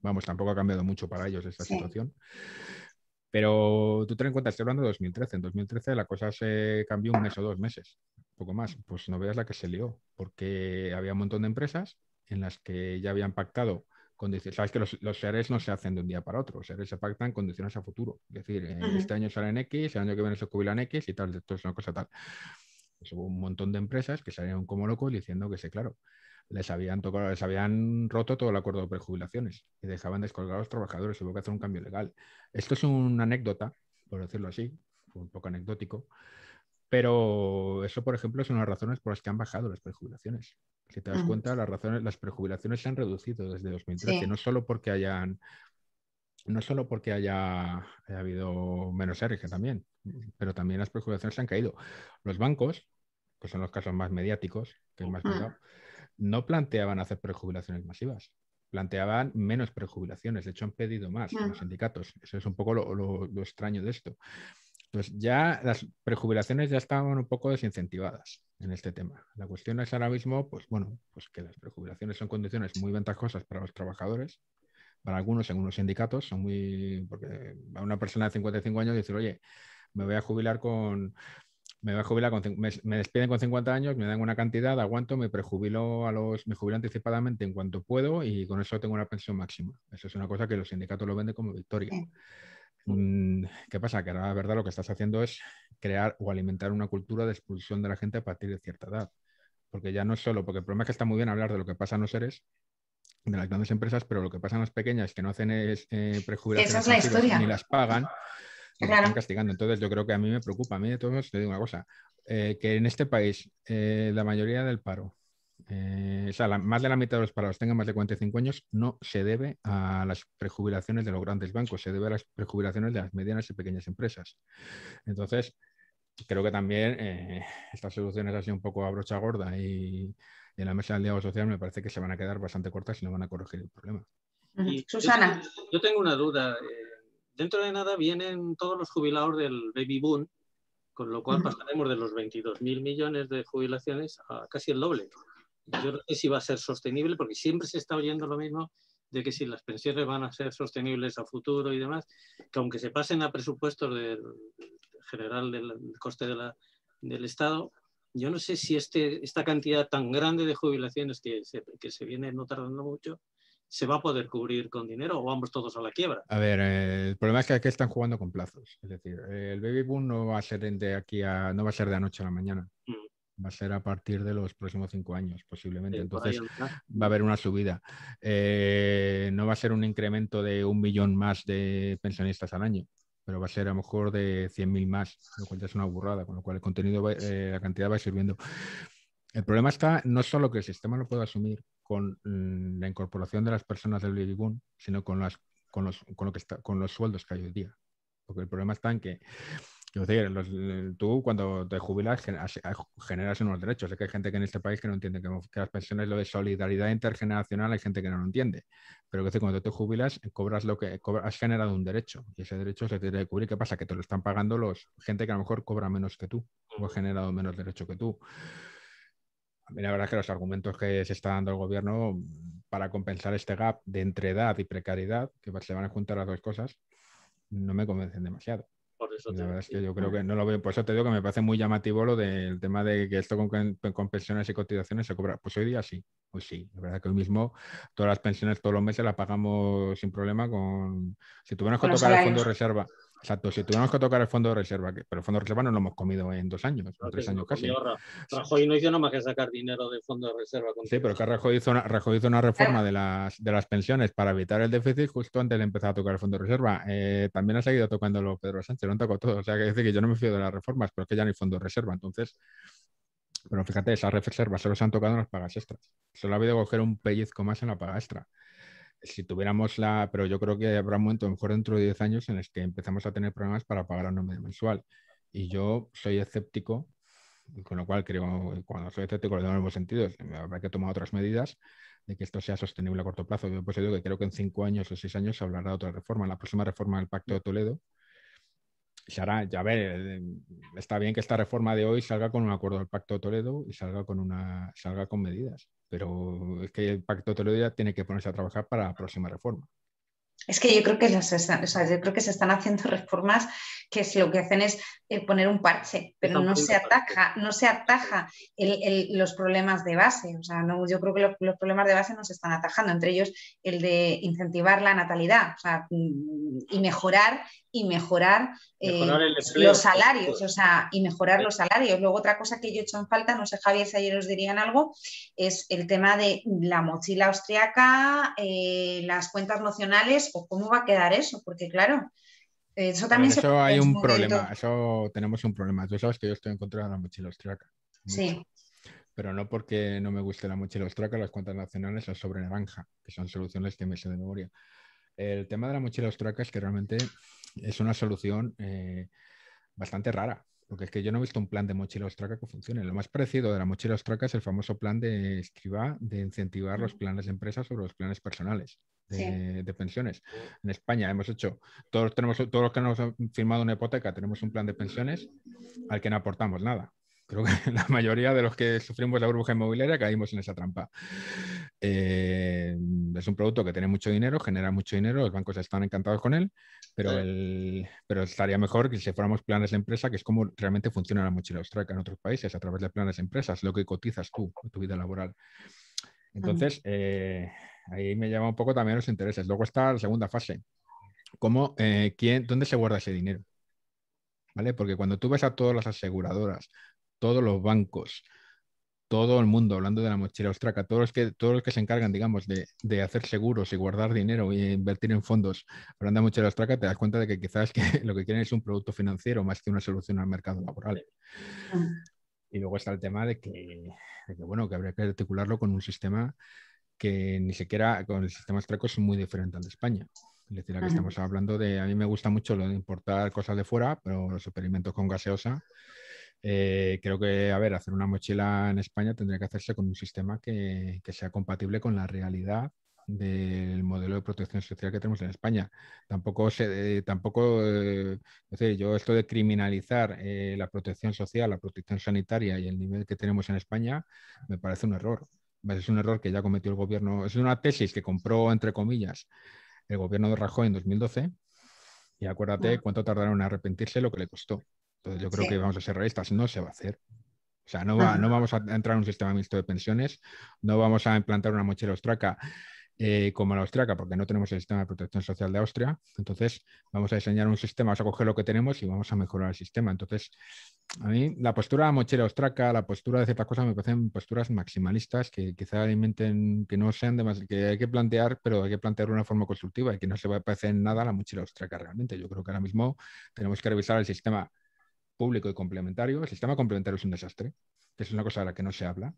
Vamos, tampoco ha cambiado mucho para ellos esta situación. Pero tú ten en cuenta, estoy hablando de 2013. En 2013 la cosa se cambió 1 mes o 2 meses, poco más. Pues no veas la que se lió, porque había un montón de empresas en las que ya habían pactado condiciones. Sabes que los EREs no se hacen de un día para otro, los EREs se pactan condiciones a futuro. Es decir, este año salen X, el año que viene se jubilan X y tal, esto es una cosa tal. Pues hubo un montón de empresas que salieron como locos diciendo que sí, claro, les habían roto todo el acuerdo de prejubilaciones y dejaban descolgar a los trabajadores. Hubo que hacer un cambio legal. Esto es una anécdota, por decirlo así, un poco anecdótico, pero eso, por ejemplo, son las razones por las que han bajado las prejubilaciones. Si te das cuenta, las prejubilaciones se han reducido desde 2013, sí. no solo porque haya habido menos ERE, que también, pero también las prejubilaciones se han caído. Los bancos, que son los casos más mediáticos, que es más mirado, no planteaban hacer prejubilaciones masivas, planteaban menos prejubilaciones, de hecho han pedido más los sindicatos. Eso es un poco lo extraño de esto. Entonces ya las prejubilaciones ya estaban un poco desincentivadas en este tema. La cuestión es ahora mismo, pues bueno, pues que las prejubilaciones son condiciones muy ventajosas para los trabajadores. Para algunos, en unos sindicatos, son muy... Porque a una persona de 55 años dice, oye, me despiden con 50 años, me dan una cantidad, aguanto, me jubilo anticipadamente en cuanto puedo y con eso tengo una pensión máxima. Eso es una cosa que los sindicatos lo venden como victoria. ¿Qué pasa? Que ahora la verdad lo que estás haciendo es crear o alimentar una cultura de expulsión de la gente a partir de cierta edad. Porque ya no es solo, porque el problema es que está muy bien hablar de lo que pasa en los seres, de las grandes empresas, pero lo que pasa en las pequeñas que no hacen prejubilaciones masivas ni las pagan, lo están castigando. Entonces yo creo que a mí me preocupa. A mí de todos te digo una cosa, que en este país la mayoría del paro, más de la mitad de los parados tengan más de 45 años, no se debe a las prejubilaciones de los grandes bancos, se debe a las prejubilaciones de las medianas y pequeñas empresas. Entonces, creo que también estas soluciones así un poco a brocha gorda y en la mesa del diálogo social me parece que se van a quedar bastante cortas y no van a corregir el problema.
Y Susana.
Yo tengo una duda. Dentro de nada vienen todos los jubilados del baby boom, con lo cual pasaremos de los 22.000 millones de jubilaciones a casi el doble. yo no sé si va a ser sostenible, porque siempre se está oyendo lo mismo de que si las pensiones van a ser sostenibles a futuro y demás, que aunque se pasen a presupuestos general del coste del Estado, yo no sé si esta cantidad tan grande de jubilaciones que se viene no tardando mucho, se va a poder cubrir con dinero o vamos todos a la quiebra.
A ver, el problema es que aquí están jugando con plazos. Es decir, el baby boom no va a ser no va a ser de anoche a la mañana. Va a ser a partir de los próximos 5 años, posiblemente. Entonces va a haber una subida. No va a ser un incremento de 1 millón más de pensionistas al año, pero va a ser a lo mejor de 100.000 más, lo cual ya es una burrada, con lo cual el contenido, la cantidad va a ir subiendo. El problema está no solo que el sistema lo pueda asumir con la incorporación de las personas del baby boom, sino con los sueldos que hay hoy día. Porque el problema está en que tú cuando te jubilas generas unos derechos. Sé que hay gente que en este país que no entiende que las pensiones, lo de solidaridad intergeneracional, hay gente que no lo entiende. Pero cuando te jubilas, has generado un derecho y ese derecho se tiene que cubrir. ¿Qué pasa? Que te lo están pagando gente que a lo mejor cobra menos que tú o ha generado menos derecho que tú. A mí la verdad es que los argumentos que se está dando el gobierno para compensar este gap de entre edad y precariedad, que se van a juntar las dos cosas, no me convencen demasiado.
Por eso
la verdad es que yo creo que no lo veo. Por eso te digo que me parece muy llamativo lo del tema de que esto con pensiones y cotizaciones se cobra. Pues hoy día sí. Pues sí. La verdad que hoy mismo todas las pensiones todos los meses las pagamos sin problema si tuviéramos que tocar el fondo de reserva. Exacto, si tuviéramos que tocar el fondo de reserva, pero el fondo de reserva no lo hemos comido en 2 años, o 3 años casi.
Rajoy no hizo nada más que sacar dinero del fondo de reserva.
Sí, pero que Rajoy hizo una reforma de las pensiones para evitar el déficit justo antes de empezar a tocar el fondo de reserva. También ha seguido tocándolo Pedro Sánchez, lo han tocado todo. O sea, que dice que yo no me fío de las reformas, pero es que ya no hay fondo de reserva. Entonces, pero fíjate, esas reservas solo se han tocado en las pagas extras. Solo ha habido que coger un pellizco más en la paga extra. Si tuviéramos pero yo creo que habrá un momento, a lo mejor dentro de 10 años, en el que empezamos a tener problemas para pagar a nómina mensual. Y yo soy escéptico, con lo cual creo, cuando soy escéptico, en ambos sentidos, habrá que tomar otras medidas de que esto sea sostenible a corto plazo. Yo pues digo que creo que en 5 años o 6 años se hablará de otra reforma. La próxima reforma del Pacto de Toledo se hará, ya ver, está bien que esta reforma de hoy salga con un acuerdo del Pacto de Toledo y salga con medidas, pero es que el Pacto de Toledo ya tiene que ponerse a trabajar para la próxima reforma.
Es que yo creo que yo creo que se están haciendo reformas que lo que hacen es poner un parche, pero no se ataja los problemas de base. O sea, yo creo que los problemas de base no se están atajando, entre ellos el de incentivar la natalidad, o sea, y mejorar los salarios, o sea, y mejorar los salarios. Luego otra cosa que yo he hecho en falta, no sé, Javier, si ayer os dirían algo, es el tema de la mochila austriaca, las cuentas nacionales, o cómo va a quedar eso, porque claro, eso también se puede.
Eso hay un problema, eso tenemos un problema. Tú sabes que yo estoy en contra de la mochila austriaca.
Sí.
Pero no porque no me guste la mochila austriaca, las cuentas nacionales son sobre naranja, que son soluciones que me sé de memoria. El tema de la mochila austriaca es que realmente es una solución bastante rara, porque es que yo no he visto un plan de mochila austriaca que funcione. Lo más parecido de la mochila austriaca es el famoso plan de Escrivá de incentivar los planes de empresas sobre los planes personales de pensiones. En España hemos hecho, todos los que nos han firmado una hipoteca tenemos un plan de pensiones al que no aportamos nada. Creo que la mayoría de los que sufrimos la burbuja inmobiliaria caímos en esa trampa. Es un producto que tiene mucho dinero, genera mucho dinero, los bancos están encantados con él, pero estaría mejor que si fuéramos planes de empresa, que es como realmente funciona la mochila austriaca en otros países, a través de planes de empresas, lo que cotizas tú en tu vida laboral. Entonces, ahí me llama un poco también los intereses. Luego está la segunda fase. ¿Dónde se guarda ese dinero? ¿Vale? Porque cuando tú ves a todas las aseguradoras, todos los bancos, todo el mundo hablando de la mochila austriaca, todos los que se encargan, digamos, de hacer seguros y guardar dinero y invertir en fondos hablando de mochila austriaca, te das cuenta de que quizás lo que quieren es un producto financiero más que una solución al mercado laboral. Y luego está el tema de que habría que articularlo con un sistema que ni siquiera con el sistema austriaco es muy diferente al de España. Es decir, aquí estamos hablando a mí me gusta mucho lo de importar cosas de fuera, pero los experimentos con gaseosa, creo que, hacer una mochila en España tendría que hacerse con un sistema que sea compatible con la realidad del modelo de protección social que tenemos en España. Yo esto de criminalizar la protección social, la protección sanitaria y el nivel que tenemos en España me parece un error. Es un error que ya cometió el gobierno, es una tesis que compró, entre comillas, el gobierno de Rajoy en 2012, y acuérdate cuánto tardaron en arrepentirse lo que le costó. Entonces yo creo
Sí.
que vamos a ser realistas, no se va a hacer. O sea, no
Ajá.
vamos a entrar en un sistema mixto de pensiones, no vamos a implantar una mochila austriaca como la austriaca, porque no tenemos el sistema de protección social de Austria. Entonces, vamos a diseñar un sistema, vamos a coger lo que tenemos y vamos a mejorar el sistema. Entonces, a mí la postura de la mochila austriaca, la postura de ciertas cosas me parecen posturas maximalistas que quizá alimenten, que no sean demasiado, que hay que plantear, pero hay que plantear de una forma constructiva y que no se va a parecer en nada a la mochila austriaca realmente. Yo creo que ahora mismo tenemos que revisar el sistema público y complementario. El sistema complementario es un desastre, que es una cosa de la que no se habla.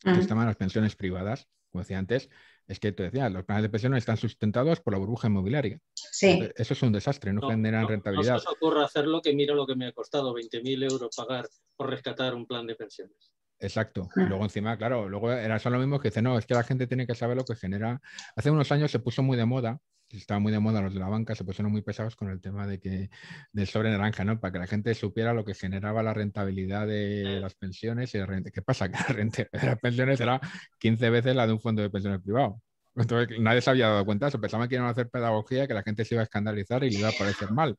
El sistema de las pensiones privadas, como decía antes, es que tú decías, los planes de pensiones están sustentados por la burbuja inmobiliaria.
Sí.
Eso es un desastre, no generan rentabilidad.
No se os ocurra hacerlo, que mira lo que me ha costado, 20.000 euros pagar por rescatar un plan de pensiones.
Exacto. Y luego encima, claro, luego era eso lo mismo que dice, no, es que la gente tiene que saber lo que genera. Hace unos años se puso muy de moda, estaba muy de moda los de la banca, se pusieron muy pesados con el tema de que del sobre naranja, ¿no? Para que la gente supiera lo que generaba la rentabilidad de las pensiones y ¿qué pasa? Que la rentabilidad de las pensiones era 15 veces la de un fondo de pensiones privado. Entonces nadie se había dado cuenta de eso, pensaban que iban a hacer pedagogía, que la gente se iba a escandalizar y le iba a parecer mal,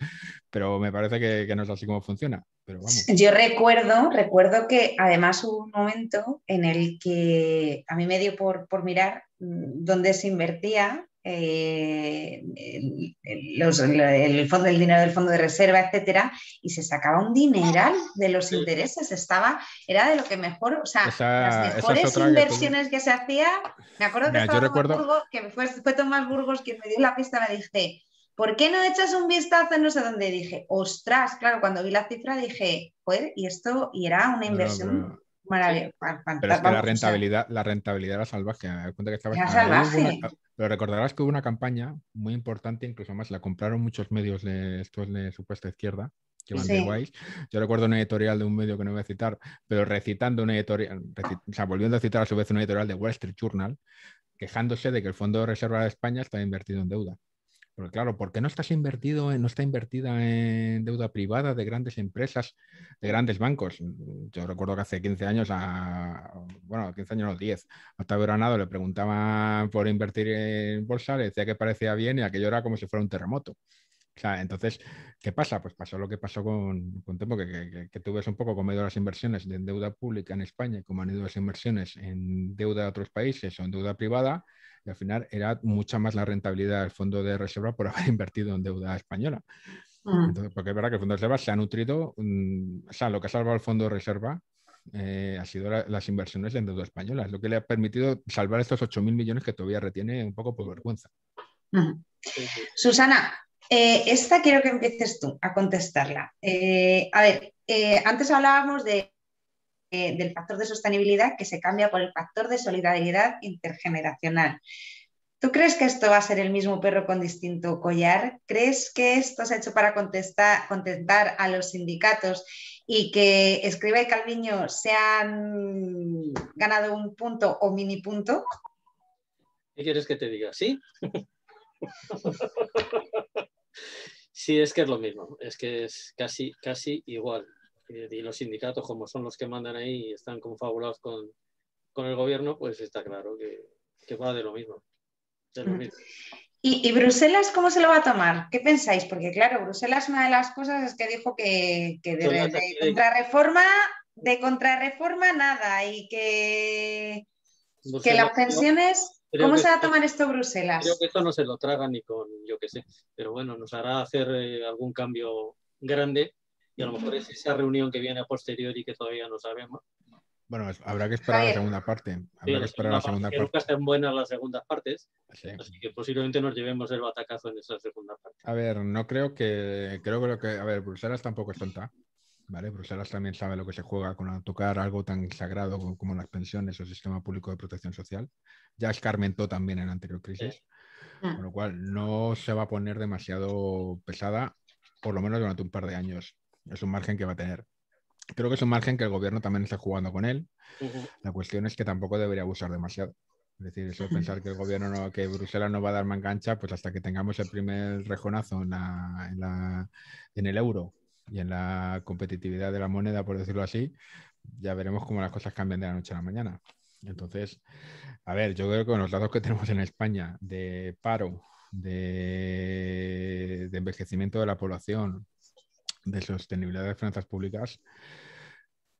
pero me parece que no es así como funciona. Pero vamos.
Yo recuerdo que además hubo un momento en el que a mí me dio por mirar dónde se invertía el dinero del fondo de reserva, etcétera, y se sacaba un dineral de los intereses. Era de lo que mejor, o sea, las mejores inversiones que se hacía. Me acuerdo que estaba Burgos, que fue Tomás Burgos quien me dio la pista, me dije, ¿por qué no echas un vistazo en no sé dónde? Y dije, ostras, claro, cuando vi la cifra dije, joder, y era una inversión maravillosa.
Pero es que la rentabilidad era salvaje. Me cuenta que estaba
salvaje.
Pero recordarás que hubo una campaña muy importante, incluso más, la compraron muchos medios de estos de supuesta izquierda, que van de guays. Yo recuerdo un editorial de un medio que no voy a citar, pero recitando una editorial, o sea, volviendo a citar a su vez una editorial de Wall Street Journal, quejándose de que el Fondo de Reserva de España está invertido en deuda. Porque claro, ¿por qué no está invertida en deuda privada de grandes empresas, de grandes bancos? Yo recuerdo que hace 15 años, 15 años no, 10, a Octavio Granado le preguntaban por invertir en bolsa, le decía que parecía bien y aquello era como si fuera un terremoto. O sea, entonces, ¿qué pasa? Pues pasó lo que pasó con Tempo, que tú ves un poco cómo han ido las inversiones en deuda pública en España, cómo han ido las inversiones en deuda de otros países o en deuda privada, y al final era mucha más la rentabilidad del fondo de reserva por haber invertido en deuda española. Entonces, porque es verdad que el fondo de reserva se ha nutrido, o sea, lo que ha salvado el fondo de reserva ha sido las inversiones en deuda española, es lo que le ha permitido salvar estos 8.000 millones que todavía retiene un poco por vergüenza.
Susana, esta quiero que empieces tú a contestarla. Antes hablábamos del factor de sostenibilidad que se cambia por el factor de solidaridad intergeneracional. ¿Tú crees que esto va a ser el mismo perro con distinto collar? ¿Crees que esto se ha hecho para contentar a los sindicatos y que Escrivá y Calviño se han ganado un punto o mini punto?
¿Qué quieres que te diga? ¿Sí? Sí, es que es lo mismo, es que es casi igual. Y los sindicatos, como son los que mandan ahí y están confabulados con el gobierno, pues está claro que va de lo mismo.
¿Y Bruselas cómo se lo va a tomar? ¿Qué pensáis? Porque claro, Bruselas una de las cosas es que dijo que de contrarreforma nada y que las pensiones... ¿Cómo se va a tomar esto Bruselas?
Creo que esto no se lo traga ni con, yo qué sé, pero bueno, nos hará hacer algún cambio grande y a lo mejor es esa reunión que viene a posteriori que todavía no sabemos.
Bueno, habrá que esperar la segunda parte.
Nunca están buenas las segundas partes, sí. Así que posiblemente nos llevemos el batacazo en esa segunda parte.
A ver, Bruselas tampoco es tonta. ¿Vale? Bruselas también sabe lo que se juega con tocar algo tan sagrado como las pensiones o el sistema público de protección social. Ya escarmentó también en la anterior crisis, con lo cual no se va a poner demasiado pesada, por lo menos durante un par de años. Es un margen que va a tener. Creo que es un margen que el gobierno también está jugando con él. La cuestión es que tampoco debería abusar demasiado. Es decir, eso de pensar que el gobierno, que Bruselas no va a dar manga ancha, pues hasta que tengamos el primer rejonazo en el euro y en la competitividad de la moneda, por decirlo así, ya veremos cómo las cosas cambian de la noche a la mañana. Entonces, a ver, yo creo que con los datos que tenemos en España de paro, de envejecimiento de la población, de sostenibilidad de las finanzas públicas,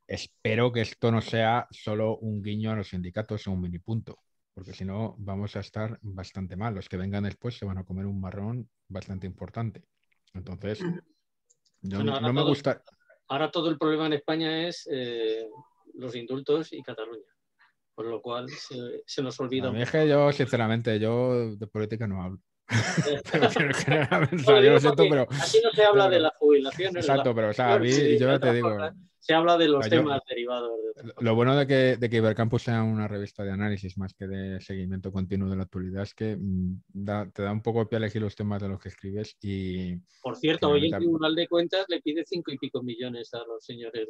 espero que esto no sea solo un guiño a los sindicatos o un mini punto, porque si no vamos a estar bastante mal. Los que vengan después se van a comer un marrón bastante importante. Entonces,
Bueno,
no me gusta.
Ahora todo el problema en España es los indultos y Cataluña, por lo cual se nos olvida
A
un
mí es
poco.
que yo, sinceramente, yo de política no hablo. Pero generalmente, o
No,
sea,
lo
yo
digo
lo siento,
porque
pero,
aquí no se habla de
pero
las jubilaciones, de las
exacto, pero o sea, a
pensiones,
mí,
de
yo ya te
otras
digo,
cosas. Se habla de
o
los
sea, yo,
temas derivados de otras
lo
cosas.
bueno de que Ibercampus sea una revista de análisis más que de seguimiento continuo de la actualidad es que te da un poco de pie a elegir los temas de los que escribes y
Por cierto, hoy el
generalmente.
Tribunal de Cuentas le pide 5 y pico millones a los señores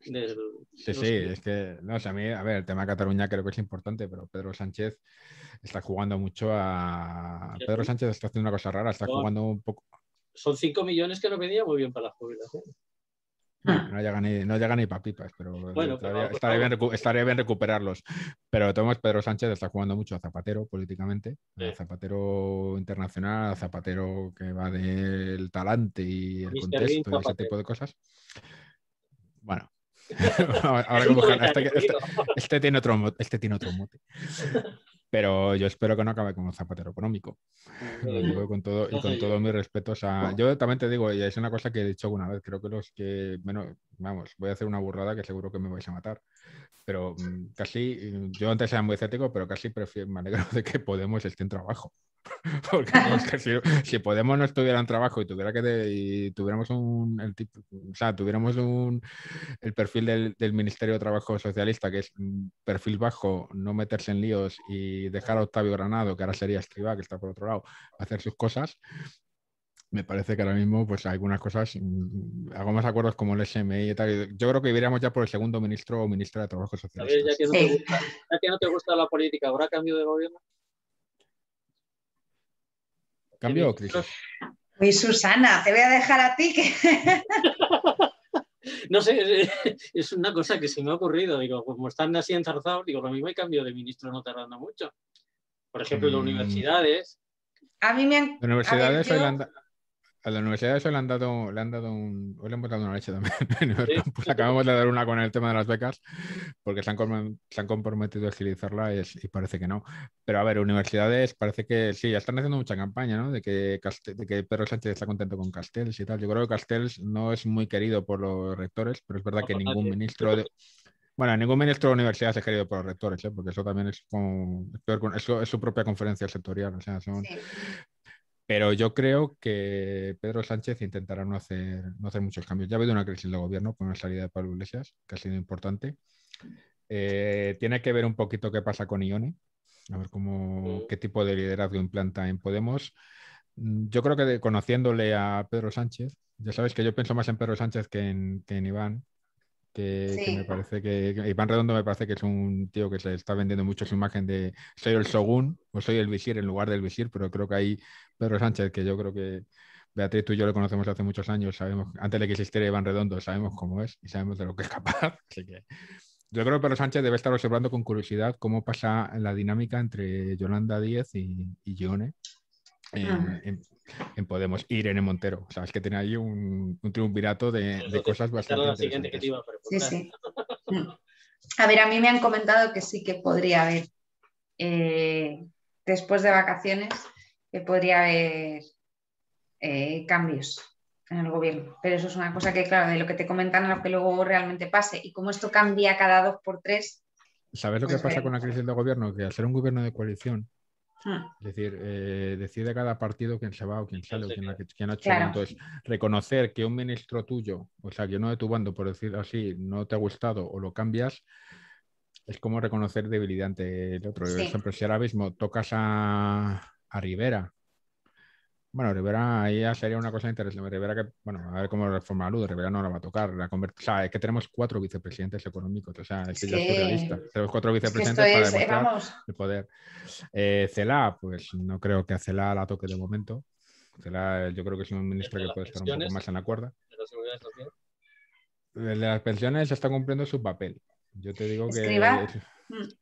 Sí, sí, es que, no, o sea, a mí, a ver, el tema de Cataluña creo que es importante, pero Pedro Sánchez está jugando mucho a. Pedro Sánchez está haciendo una cosa rara, está jugando un poco.
Son 5 millones que no venía muy bien para la jubilación.
Bueno, no llega ni para pipas, pero
Bueno,
todavía
pero algo.
estaría bien recuperarlos. Pero Tomás Pedro Sánchez está jugando mucho a Zapatero políticamente, a Zapatero internacional, a Zapatero que va del talante y el
Mr. Bean
contexto y ese
Zapatero.
tipo de cosas. Bueno, ahora como este tiene otro mote. Pero yo espero que no acabe como Zapatero económico. Lo digo con todo mi respeto. O sea, yo también te digo, y es una cosa que he dicho alguna vez, creo que los que, bueno, vamos, voy a hacer una burrada que seguro que me vais a matar. Pero casi, yo antes era muy escéptico, pero casi me alegro de que Podemos esté en trabajo. Porque es que si Podemos no estuviera en trabajo y tuviéramos el perfil del Ministerio de Trabajo Socialista, que es perfil bajo, no meterse en líos y dejar a Octavio Granado, que ahora sería Escrivá, que está por otro lado, hacer sus cosas, me parece que ahora mismo, pues algunas cosas, hago más acuerdos como el SMI y tal. Yo creo que iríamos ya por el segundo ministro o ministra de Trabajo
A ver,
Socialista.
ya que no te gusta la política, ¿habrá cambio de gobierno?
¿Cambio o crisis?
Uy, Susana, te voy a dejar a ti que...
No sé, es una cosa que se me ha ocurrido. Digo, como están así enzarzados, digo, lo mismo hay cambio de ministro no tardando mucho. Por ejemplo, en las universidades.
A mí me han...
Las universidades a la universidad eso le han dado hoy le hemos dado una leche también.
¿Sí?
Acabamos de dar una con el tema de las becas, porque se han comprometido a agilizarla y parece que no. Pero a ver, universidades parece que sí, ya están haciendo mucha campaña, ¿no? De que Pedro Sánchez está contento con Castells y tal. Yo creo que Castells no es muy querido por los rectores, pero es verdad que ningún ministro de. Bueno, ningún ministro de universidad es querido por los rectores, ¿eh? Porque eso también es es su propia conferencia sectorial. O sea, son.
Sí.
Pero yo creo que Pedro Sánchez intentará no hacer muchos cambios. Ya ha habido una crisis de gobierno con la salida de Pablo Iglesias, que ha sido importante. Tiene que ver un poquito qué pasa con Ione, a ver qué tipo de liderazgo implanta en Podemos. Yo creo que conociéndole a Pedro Sánchez, ya sabes que yo pienso más en Pedro Sánchez que en Iván, que me parece que Iván Redondo me parece que es un tío que se está vendiendo mucho su imagen de soy el Shogun o soy el visir en lugar del visir, pero creo que ahí Pedro Sánchez, que yo creo que Beatriz, tú y yo lo conocemos hace muchos años, sabemos, antes de que existiera Iván Redondo, sabemos cómo es y sabemos de lo que es capaz. Así que yo creo que Pedro Sánchez debe estar observando con curiosidad cómo pasa la dinámica entre Yolanda Díez y Ione en Podemos. Irene Montero. O sea, es que tiene ahí un triunvirato de cosas bastante
La siguiente que te
interesantes.
iba a
Sí. A ver, a mí me han comentado que sí que podría haber, después de vacaciones, que podría haber cambios en el gobierno. Pero eso es una cosa que, claro, de lo que te comentan a lo que luego realmente pase. Y como esto cambia cada 2 por 3.
¿Sabes lo que pasa con la crisis de gobierno? Que al ser un gobierno de coalición, es decir, decide cada partido quién se va o quién sale o quién ha hecho.
Claro.
Entonces, reconocer que un ministro tuyo, o sea, que uno de tu bando, por decirlo así, no te ha gustado o lo cambias, es como reconocer debilidad ante el otro.
Sí.
Por ejemplo, si ahora mismo tocas a Rivera, bueno, Rivera ahí ya sería una cosa interesante. Rivera que, bueno, a ver cómo reforma la luz, Rivera no la va a tocar. O sea, es que tenemos 4 vicepresidentes económicos, o sea, es que ya es surrealista. Tenemos 4 vicepresidentes para demostrar el poder. Celaá, pues no creo que a Celaá la toque de momento. Celaá, yo creo que es un ministro que puede estar un poco más en la cuerda.
¿De la seguridad social?
De las pensiones está cumpliendo su papel. Yo te digo que
Escribá.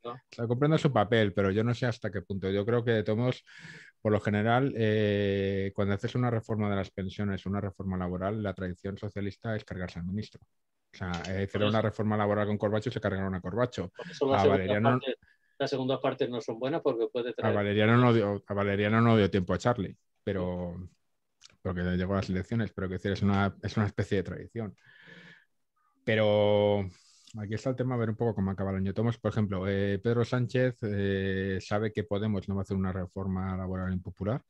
o sea, comprendo su papel, pero yo no sé hasta qué punto. Yo creo que de todos modos, por lo general, cuando haces una reforma de las pensiones, una reforma laboral, la tradición socialista es cargarse al ministro. O sea, hacer una reforma laboral con Corbacho se cargaron a Corbacho.
Por eso
A Valeriano,
las segundas partes no son buenas porque puede
a
traer...
Valeriano no dio tiempo a Charlie, pero porque llegó a las elecciones, pero que decir, es una especie de tradición. Pero aquí está el tema, a ver un poco cómo acaba el año. Tomás, por ejemplo, Pedro Sánchez sabe que Podemos no va a hacer una reforma laboral impopular,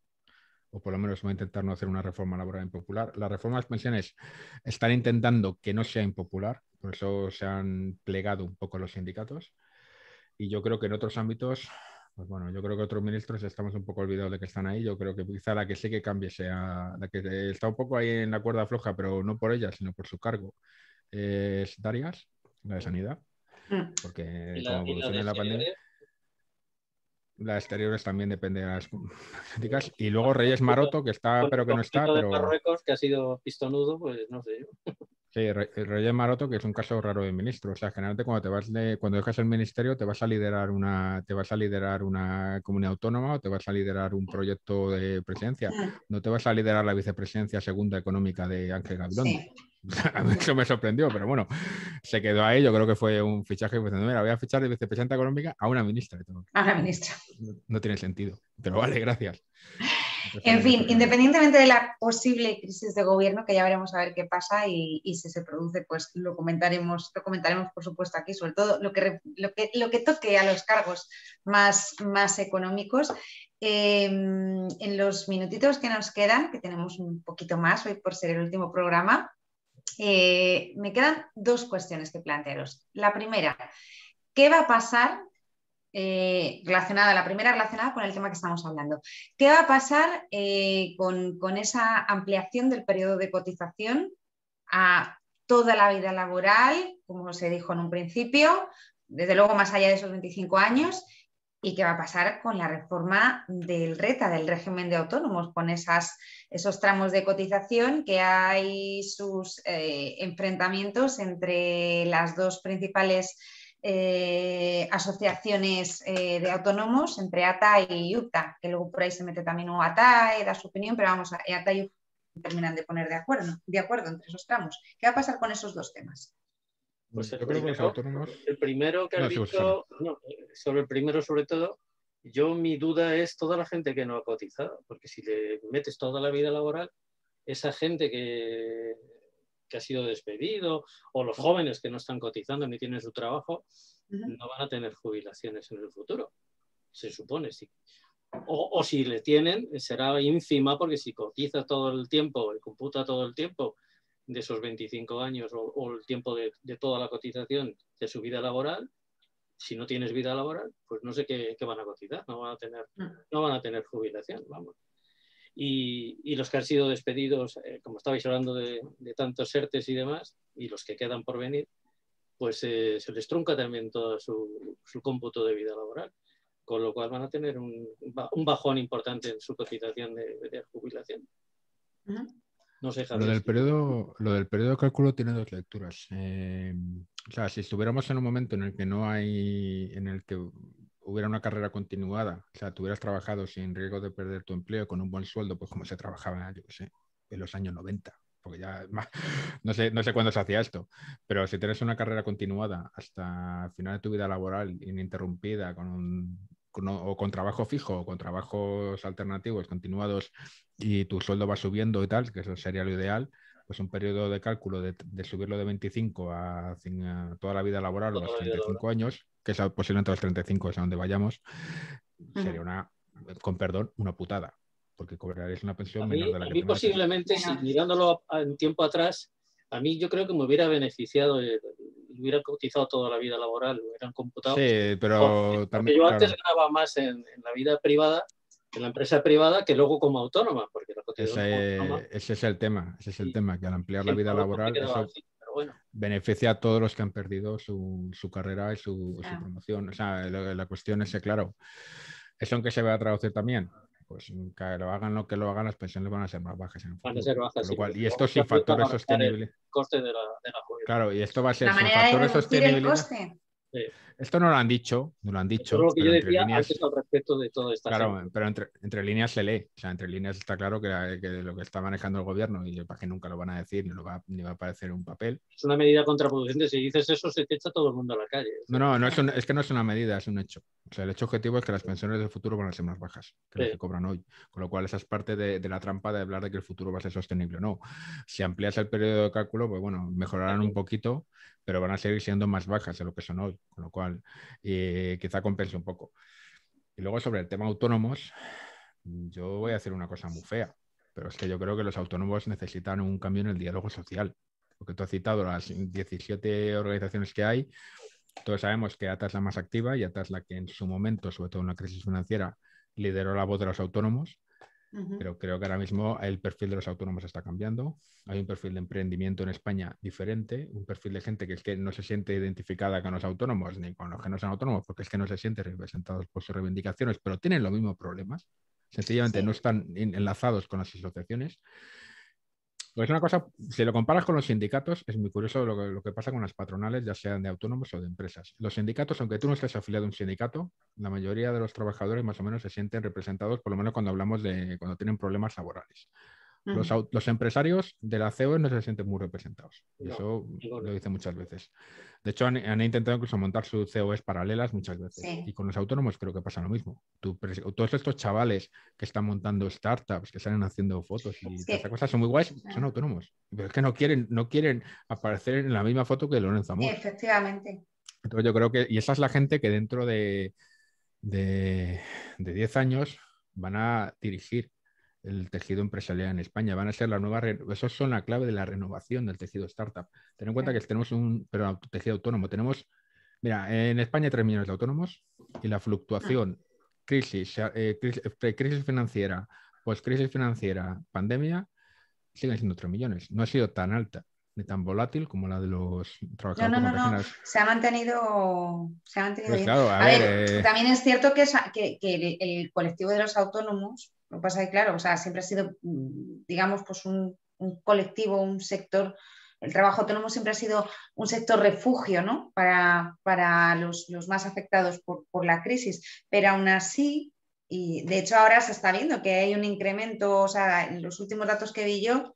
o por lo menos va a intentar no hacer una reforma laboral impopular. La reforma de las pensiones están intentando que no sea impopular, por eso se han plegado un poco los sindicatos. Y yo creo que en otros ámbitos, pues bueno, yo creo que otros ministros estamos un poco olvidados de que están ahí. Yo creo que quizá la que sí que cambie sea la que está un poco ahí en la cuerda floja, pero no por ella, sino por su cargo. Es Darias, la de Sanidad, porque como evoluciona la pandemia, la de Exteriores también depende de las críticas. Y luego Reyes Maroto, que está, pero que no está.
de
Pero
Marruecos, que ha sido pistonudo, pues no sé yo.
sí, Reyes Maroto, que es un caso raro de ministro. O sea, generalmente cuando dejas el ministerio te vas a liderar una comunidad autónoma o te vas a liderar un proyecto de presidencia. No te vas a liderar la vicepresidencia segunda económica de Ángel Gabilondo.
Sí.
A mí eso me sorprendió, pero bueno, se quedó ahí. Yo creo que fue un fichaje diciendo, mira, voy a fichar de vicepresidenta económica a una ministra.
A la ministra.
No tiene sentido, pero vale, gracias.
En fin, independientemente de la posible crisis de gobierno, que ya veremos a ver qué pasa y si se produce, pues lo comentaremos por supuesto aquí, sobre todo lo que toque a los cargos más económicos. En los minutitos que nos quedan, que tenemos un poquito más hoy por ser el último programa, me quedan dos cuestiones que plantearos. La primera, ¿qué va a pasar? La primera relacionada con el tema que estamos hablando. ¿Qué va a pasar con esa ampliación del periodo de cotización a toda la vida laboral, como se dijo en un principio, desde luego más allá de esos 25 años? ¿Y qué va a pasar con la reforma del RETA, del régimen de autónomos, con esos tramos de cotización que hay sus enfrentamientos entre las dos principales asociaciones de autónomos, entre ATA y UTA, que luego por ahí se mete también UATA, da su opinión, pero vamos, ATA y UTA terminan de poner de acuerdo entre esos tramos? ¿Qué va a pasar con esos dos temas?
Pues
yo creo que los autónomos...
El primero que has dicho, sobre el primero sobre todo, mi duda es toda la gente que no ha cotizado, porque si le metes toda la vida laboral, esa gente que ha sido despedido, o los jóvenes que no están cotizando ni tienen su trabajo, no van a tener jubilaciones en el futuro, se supone, sí. O si le tienen, será ínfima, porque si cotiza todo el tiempo y computa todo el tiempo de esos 25 años o el tiempo de toda la cotización de su vida laboral, si no tienes vida laboral, pues no sé qué van a cotizar, no van a tener jubilación, vamos. Y los que han sido despedidos, como estabais hablando de tantos ERTES y demás, y los que quedan por venir, pues se les trunca también todo su cómputo de vida laboral, con lo cual van a tener un bajón importante en su cotización de jubilación. No sé, Javier.
Lo del periodo de cálculo tiene dos lecturas. O sea, si estuviéramos en un momento en el que hubiera una carrera continuada, o sea, tuvieras trabajado sin riesgo de perder tu empleo con un buen sueldo, pues como se trabajaba, yo qué sé, en los años 90, porque ya no sé cuándo se hacía esto, pero si tienes una carrera continuada hasta el final de tu vida laboral ininterrumpida o con trabajo fijo o con trabajos alternativos continuados y tu sueldo va subiendo y tal, que eso sería lo ideal, pues un periodo de cálculo de subirlo de 25 a toda la vida laboral o a los 35 años, que es posiblemente a los 35 es a donde vayamos, sería con perdón, una putada, porque cobraréis una pensión menor de la que tengas.
Posiblemente, si mirándolo en tiempo atrás, a mí yo creo que me hubiera beneficiado, hubiera cotizado toda la vida laboral, lo hubieran computado.
Sí, pero
porque yo antes ganaba más en la vida privada, en la empresa privada, que luego como autónoma, porque la cotización
ese es el tema, que al ampliar la vida laboral eso beneficia a todos los que han perdido su carrera y su promoción. O sea, la cuestión es que, claro, ¿eso en qué se va a traducir también? Pues que lo hagan lo que lo hagan, las pensiones van a ser más bajas en el futuro.
Van a ser bajas,
y esto sin factores sostenibles.
El coste de la jubilación.
Claro, y esto va a ser
la
sin
manera
factores
de reducir el
sostenibilidad.
coste
Esto no lo han dicho,
Todo lo que yo
pero entre
decía
líneas,
antes al respecto de toda esta
claro,
gente.
pero entre líneas se lee. O sea, entre líneas está claro que lo que está manejando el gobierno, y para que nunca lo van a decir, ni va a aparecer en un papel.
Es una medida contraproducente. Si dices eso, se te echa todo el mundo a la calle.
No, es que no es una medida, es un hecho. O sea, el hecho objetivo es que las pensiones del futuro van a ser más bajas que las que cobran hoy. Con lo cual, esa es parte de la trampa de hablar de que el futuro va a ser sostenible o no. Si amplías el periodo de cálculo, pues bueno, mejorarán un poquito, pero van a seguir siendo más bajas de lo que son hoy. Con lo cual, quizá compense un poco. Y luego, sobre el tema autónomos, yo voy a decir una cosa muy fea, pero es que yo creo que los autónomos necesitan un cambio en el diálogo social. Porque tú has citado las 17 organizaciones que hay. Todos sabemos que ATA es la más activa y ATA es la que en su momento, sobre todo en la crisis financiera, lideró la voz de los autónomos. Pero creo que ahora mismo el perfil de los autónomos está cambiando. Hay un perfil de emprendimiento en España diferente, un perfil de gente que es que no se siente identificada con los autónomos ni con los que no son autónomos, porque es que no se sienten representados por sus reivindicaciones, pero tienen los mismos problemas. Sencillamente no están enlazados con las asociaciones. Pues una cosa, si lo comparas con los sindicatos, es muy curioso lo que pasa con las patronales, ya sean de autónomos o de empresas. Los sindicatos, aunque tú no estés afiliado a un sindicato, la mayoría de los trabajadores más o menos se sienten representados, por lo menos cuando hablamos de cuando tienen problemas laborales. Los empresarios de la COE no se sienten muy representados. Y eso lo dicen muchas veces. De hecho, han intentado incluso montar sus COEs paralelas muchas veces.
Sí.
Y con los autónomos creo que pasa lo mismo. Todos estos chavales que están montando startups, que salen haciendo fotos y todas esas cosas son muy guays, son autónomos. Pero es que no quieren aparecer en la misma foto que Lorenzo Amor.
Efectivamente.
Entonces yo creo que, y esa es la gente que dentro de 10 años van a dirigir el tejido empresarial en España. Van a ser la nueva, esos son la clave de la renovación del tejido startup. Ten en cuenta que tenemos pero tejido autónomo. Mira, en España hay 3 millones de autónomos y la fluctuación, crisis financiera, post-crisis financiera, pandemia, siguen siendo 3 millones. No ha sido tan alta ni tan volátil como la de los trabajadores por regionales.
Se ha mantenido
Pues
bien.
claro,
a ver, también es cierto que el colectivo de los autónomos, lo que pasa es que, claro, o sea, siempre ha sido, digamos, pues un colectivo, un sector, el trabajo autónomo siempre ha sido un sector refugio, ¿no? Para los más afectados por la crisis, pero aún así, y de hecho ahora se está viendo que hay un incremento, o sea, en los últimos datos que vi yo,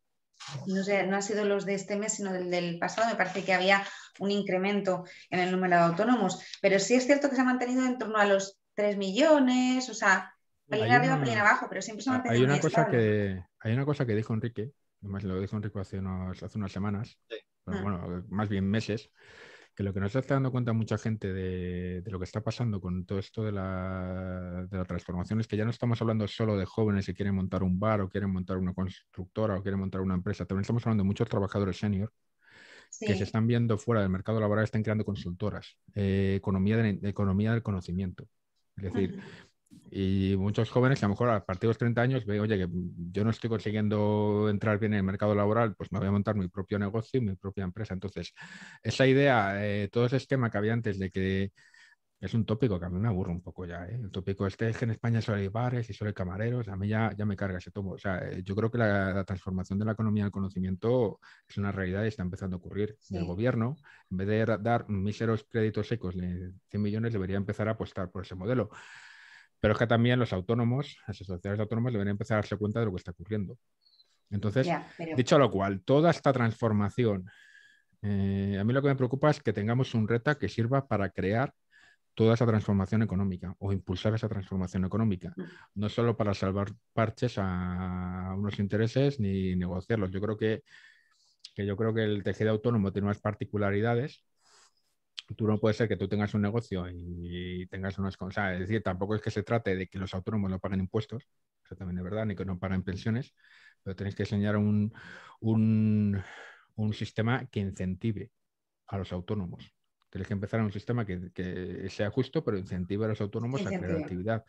no sé, no ha sido los de este mes, sino del pasado, me parece que había un incremento en el número de autónomos, pero sí es cierto que se ha mantenido en torno a los 3 millones, o sea, pelín arriba, pelín abajo, pero siempre se ha mantenido muy estable.
Hay una cosa que dijo Enrique, además lo dijo Enrique hace unas semanas, pero bueno, más bien meses, que lo que nos está dando cuenta mucha gente de lo que está pasando con todo esto de la transformación es que ya no estamos hablando solo de jóvenes que quieren montar un bar o quieren montar una constructora o quieren montar una empresa, también estamos hablando de muchos trabajadores senior que se están viendo fuera del mercado laboral, están creando consultoras, economía del conocimiento. Es decir, y muchos jóvenes que a lo mejor a partir de los 30 años ven, oye, que yo no estoy consiguiendo entrar bien en el mercado laboral, pues me voy a montar mi propio negocio y mi propia empresa. Entonces, esa idea, todo ese esquema que había antes de que es un tópico que a mí me aburre un poco ya, ¿eh? El tópico es que en España solo hay bares y solo hay camareros, a mí ya me carga ese tomo. O sea, yo creo que la transformación de la economía del conocimiento es una realidad y está empezando a ocurrir. Sí. El gobierno, en vez de dar míseros créditos secos de 100 millones, debería empezar a apostar por ese modelo. Pero es que también los autónomos, las asociaciones autónomas deberían empezar a darse cuenta de lo que está ocurriendo. Entonces, dicho lo cual, toda esta transformación, a mí lo que me preocupa es que tengamos un reto que sirva para crear toda esa transformación económica o impulsar esa transformación económica, no solo para salvar parches a unos intereses ni negociarlos. Yo creo que el tejido autónomo tiene unas particularidades. Tú no puede ser que tú tengas un negocio y tengas unas cosas, es decir, tampoco es que se trate de que los autónomos no paguen impuestos, eso también es verdad, ni que no paguen pensiones, pero tenéis que enseñar un sistema que incentive a los autónomos. Tienes que empezar en un sistema que sea justo, pero incentive a los autónomos a crear actividad.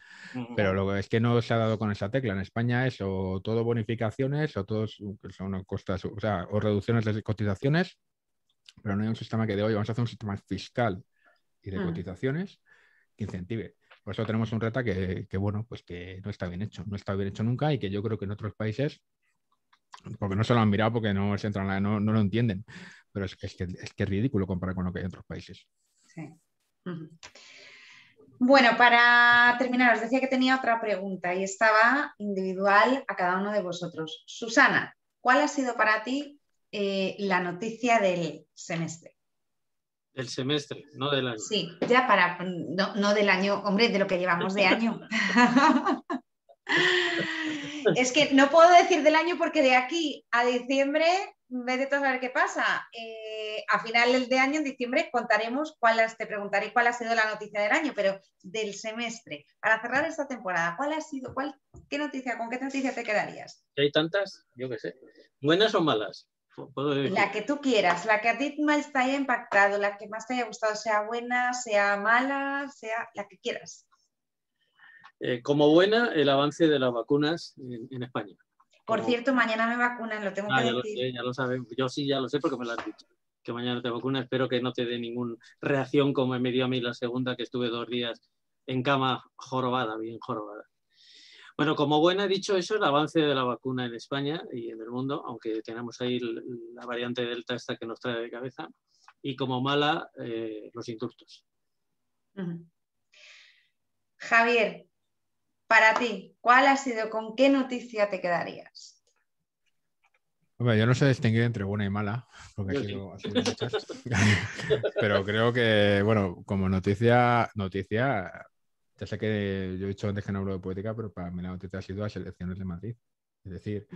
Pero lo que es que no se ha dado con esa tecla. En España es o todo bonificaciones o todos son costas, o sea, o reducciones de cotizaciones, pero no hay un sistema que de hoy vamos a hacer un sistema fiscal y de cotizaciones que incentive. Por eso tenemos un reto que bueno, pues que no está bien hecho. No está bien hecho nunca y que yo creo que en otros países, porque no se lo han mirado, porque no lo entienden, pero es que es ridículo comparar con lo que hay en otros países.
Sí. Ujú. Bueno, para terminar, os decía que tenía otra pregunta y estaba individual a cada uno de vosotros. Susana, ¿cuál ha sido para ti la noticia del semestre?
Del semestre, no del año.
Sí, ya para, no del año, hombre, de lo que llevamos de año. Es que no puedo decir del año porque de aquí a diciembre, vete tú a saber qué pasa. A final de año, en diciembre, contaremos te preguntaré cuál ha sido la noticia del año, pero del semestre. Para cerrar esta temporada, ¿cuál ha sido, con qué noticia te quedarías?
¿Hay tantas? Yo qué sé. ¿Buenas o malas? Puedo decir.
La que tú quieras, la que a ti más te haya impactado, la que más te haya gustado, sea buena, sea mala, sea la que quieras.
Como buena, el avance de las vacunas en España.
Por cierto, mañana me vacunan, lo tengo que
ya
decir.
ya lo sabes. Yo sí, ya lo sé porque me lo has dicho. Que mañana te vacunas. Espero que no te dé ninguna reacción como me dio a mí la segunda, que estuve 2 días en cama jorobada, bien jorobada. Bueno, como buena he dicho eso, el avance de la vacuna en España y en el mundo, aunque tenemos ahí la variante Delta esta que nos trae de cabeza. Y como mala, los indultos.
Uh-huh. Javier, para ti, ¿cuál ha sido, con qué noticia te quedarías?
Hombre, yo no sé distinguir entre buena y mala, porque ha sido muchas. Pero creo que, bueno, como noticia, ya sé que yo he dicho antes que no hablo de política, pero para mí la noticia ha sido las elecciones de Madrid. Es decir,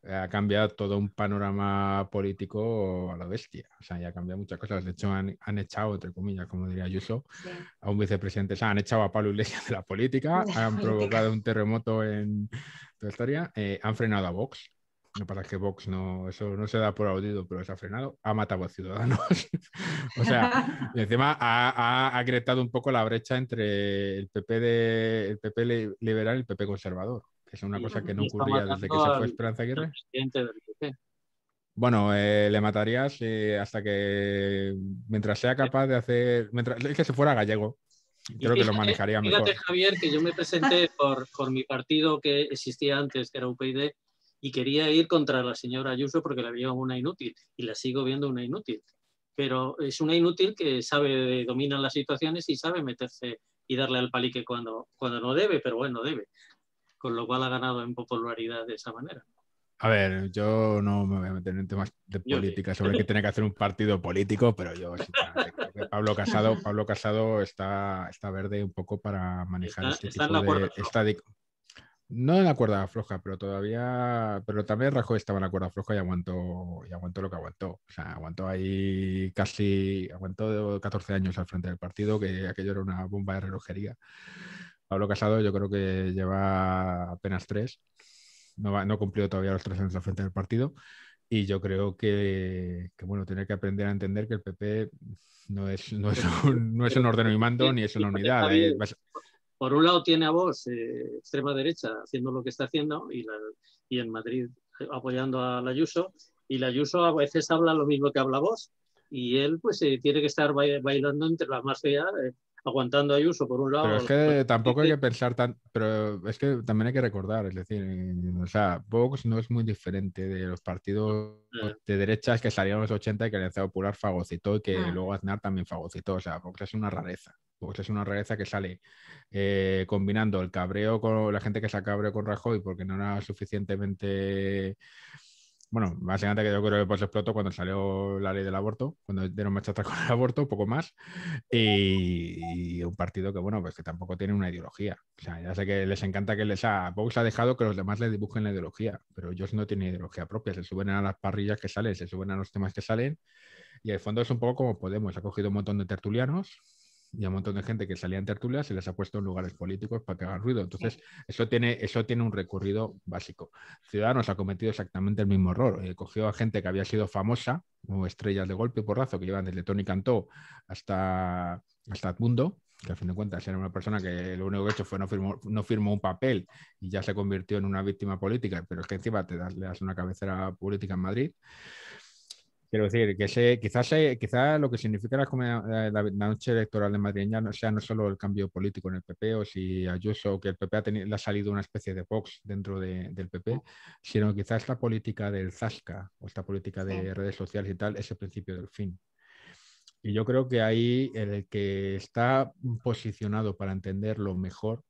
ha cambiado todo un panorama político a la bestia. O sea, ya ha cambiado muchas cosas. De hecho, han echado, entre comillas, como diría Ayuso, sí, a un vicepresidente. O sea, han echado a Pablo Iglesias de la política, han provocado un terremoto en toda la historia, han frenado a Vox. No, para que Vox eso no se da por aludido, pero se ha frenado, ha matado a Ciudadanos. O sea, y encima ha agrietado un poco la brecha entre el PP liberal y el PP conservador, que es una cosa que no ocurría desde que se fue Esperanza Aguirre. Bueno, le matarías hasta que, mientras sea capaz de hacer, es que se fuera gallego, creo que lo manejaría mejor.
Fíjate, Javier, que yo me presenté por mi partido que existía antes, que era UPyD, y quería ir contra la señora Ayuso porque la veía una inútil, y la sigo viendo una inútil. Pero es una inútil que domina las situaciones y sabe meterse y darle al palique cuando no debe, pero bueno, debe. Con lo cual ha ganado en popularidad de esa manera.
A ver, yo no me voy a meter en temas de política sobre que tiene que hacer un partido político, pero yo sinceramente creo que Pablo Casado está verde un poco para manejar este tipo de... No en la cuerda floja, pero también Rajoy estaba en la cuerda floja y aguantó lo que aguantó. O sea, aguantó 14 años al frente del partido, que aquello era una bomba de relojería. Pablo Casado yo creo que lleva apenas 3. No cumplió todavía los 3 años al frente del partido. Y yo creo que bueno, tiene que aprender a entender que el PP no es un ordeno y mando ni es una unidad.
Por un lado tiene a Vox, extrema derecha, haciendo lo que está haciendo, y en Madrid apoyando a la Ayuso, y la Ayuso a veces habla lo mismo que habla Vox, y él pues tiene que estar bailando entre las más feas, aguantando a Ayuso por un lado.
Pero es que tampoco hay que pensar pero es que también hay que recordar, es decir, o sea, Vox no es muy diferente de los partidos de derechas que salieron en los 80 y que la Alianza Popular fagocitó y que luego Aznar también fagocitó. O sea, Vox es una rareza. Vox es una rareza que sale combinando el cabreo con la gente que se cabreo con Rajoy porque no era suficientemente... Bueno, básicamente que yo creo que pues explotó cuando salió la ley del aborto, cuando dieron marcha atrás con el aborto, poco más, y un partido que, bueno, pues que tampoco tiene una ideología. O sea, ya sé que les encanta que Vox ha dejado que los demás le dibujen la ideología, pero ellos no tienen ideología propia, se suben a las parrillas que salen, se suben a los temas que salen, y el fondo es un poco como Podemos, ha cogido un montón de tertulianos y a un montón de gente que salía en tertulias y les ha puesto en lugares políticos para que hagan ruido. Entonces, eso tiene un recorrido básico. Ciudadanos ha cometido exactamente el mismo error. Cogió a gente que había sido famosa, o estrellas de golpe y porrazo, que llevan desde Tony Cantó hasta Edmundo, que a fin de cuentas era una persona que lo único que ha hecho fue no firmó un papel y ya se convirtió en una víctima política, pero es que encima le das una cabecera política en Madrid. Quiero decir, que quizás lo que significa la noche electoral de Madrid ya no sea no solo el cambio político en el PP o si Ayuso, que el PP le ha salido una especie de Vox dentro del PP, sino quizás esta política del Zasca o esta política de redes sociales y tal es el principio del fin. Y yo creo que ahí el que está posicionado para entenderlo mejor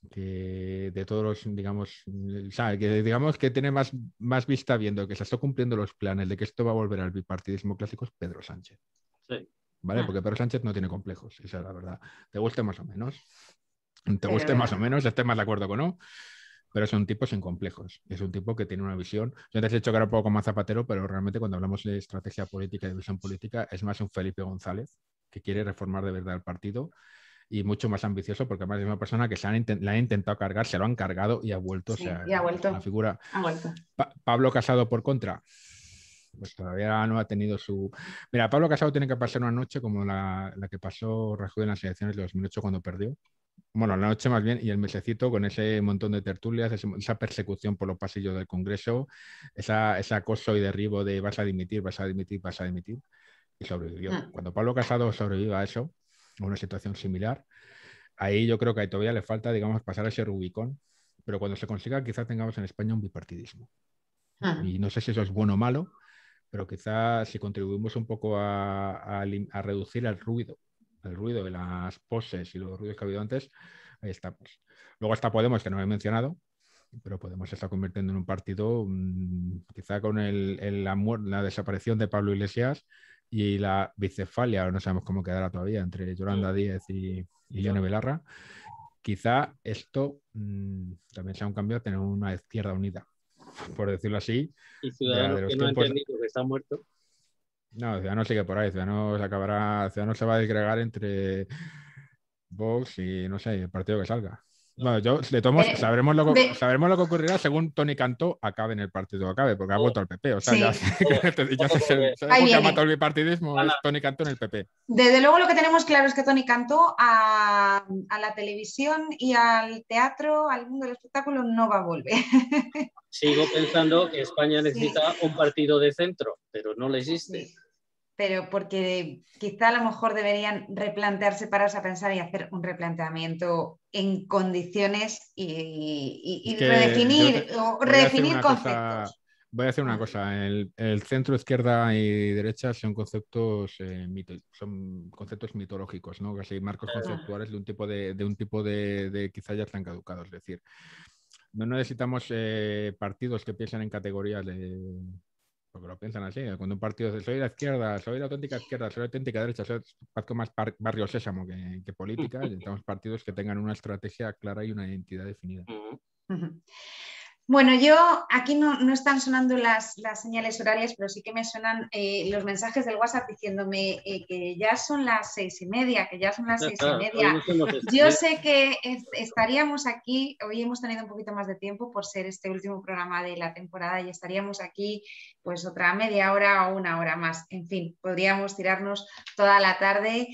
que de todos los, digamos, o sea, que digamos que tiene más vista viendo que se está cumpliendo los planes de que esto va a volver al bipartidismo clásico es Pedro Sánchez.
Sí.
¿Vale? Porque Pedro Sánchez no tiene complejos, esa es la verdad. Te guste más o menos. Te guste
Pero
más o menos, estés más de acuerdo con no, pero es un tipo sin complejos. Es un tipo que tiene una visión. Yo antes he dicho que era un poco más Zapatero, pero realmente cuando hablamos de estrategia política y de visión política es más un Felipe González que quiere reformar de verdad el partido y mucho más ambicioso porque además es una persona que la han intentado cargar, se lo han cargado y ha vuelto.
sí,
O sea,
y ha vuelto.
la figura.
Ha vuelto.
Pablo Casado por contra. Pues todavía no ha tenido su... Mira, Pablo Casado tiene que pasar una noche como la que pasó Rajoy en las elecciones de 2008 cuando perdió. Bueno, la noche más bien y el mesecito con ese montón de tertulias, esa persecución por los pasillos del Congreso, ese acoso y derribo de vas a dimitir, vas a dimitir, vas a dimitir. Y sobrevivió. Cuando Pablo Casado sobreviva a eso, a una situación similar, ahí yo creo que ahí todavía le falta, digamos, pasar ese Rubicón. Pero cuando se consiga, quizá tengamos en España un bipartidismo. Y no sé si eso es bueno o malo, pero quizás si contribuimos un poco a reducir el ruido de las poses y los ruidos que ha habido antes, ahí estamos. Luego está Podemos, que no he mencionado, pero Podemos se está convirtiendo en un partido quizá con la desaparición de Pablo Iglesias y la bicefalia, no sabemos cómo quedará todavía, entre Yolanda Díez y Ione Belarra. Quizá esto también sea un cambio a tener una izquierda unida, por decirlo así.
Y Ciudadanos que no ha entendido que está muerto.
No, Ciudadanos sigue por ahí. Ciudadanos se va a disgregar entre Vox y no sé, el partido que salga. Bueno, de todos modos, sabremos lo que ocurrirá según Toni Cantó acabe en el partido que acabe, porque ha vuelto al PP. O sea,
sí.
¿sabes por qué ha matado el bipartidismo? Es Toni Cantó en el PP.
Desde luego lo que tenemos claro es que Toni Cantó a la televisión y al teatro, al mundo del espectáculo, no va a volver.
Sigo pensando que España necesita un partido de centro, pero no le existe.
Sí. Pero porque quizá a lo mejor deberían replantearse, pararse a pensar y hacer un replanteamiento en condiciones y redefinir conceptos.
Voy a hacer una cosa. El centro, izquierda y derecha son conceptos mitológicos, ¿no? Casi marcos conceptuales de un tipo de quizá ya están caducados. Es decir, no necesitamos partidos que piensen en categorías de... Porque lo piensan así, cuando un partido dice soy la izquierda, soy la auténtica izquierda, soy la auténtica derecha, soy más barrio sésamo que política, necesitamos partidos que tengan una estrategia clara y una identidad definida.
Bueno, aquí no están sonando las señales horarias, pero sí que me suenan los mensajes del WhatsApp diciéndome que ya son las 6:30, que ya son las 6:30. Yo sé que estaríamos aquí, hoy hemos tenido un poquito más de tiempo por ser este último programa de la temporada y estaríamos aquí pues otra media hora o una hora más. En fin, podríamos tirarnos toda la tarde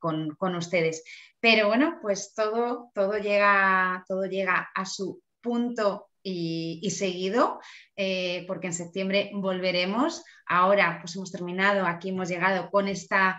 con ustedes. Pero bueno, pues todo llega a su punto y seguido, porque en septiembre volveremos. Ahora pues hemos terminado, aquí hemos llegado con esta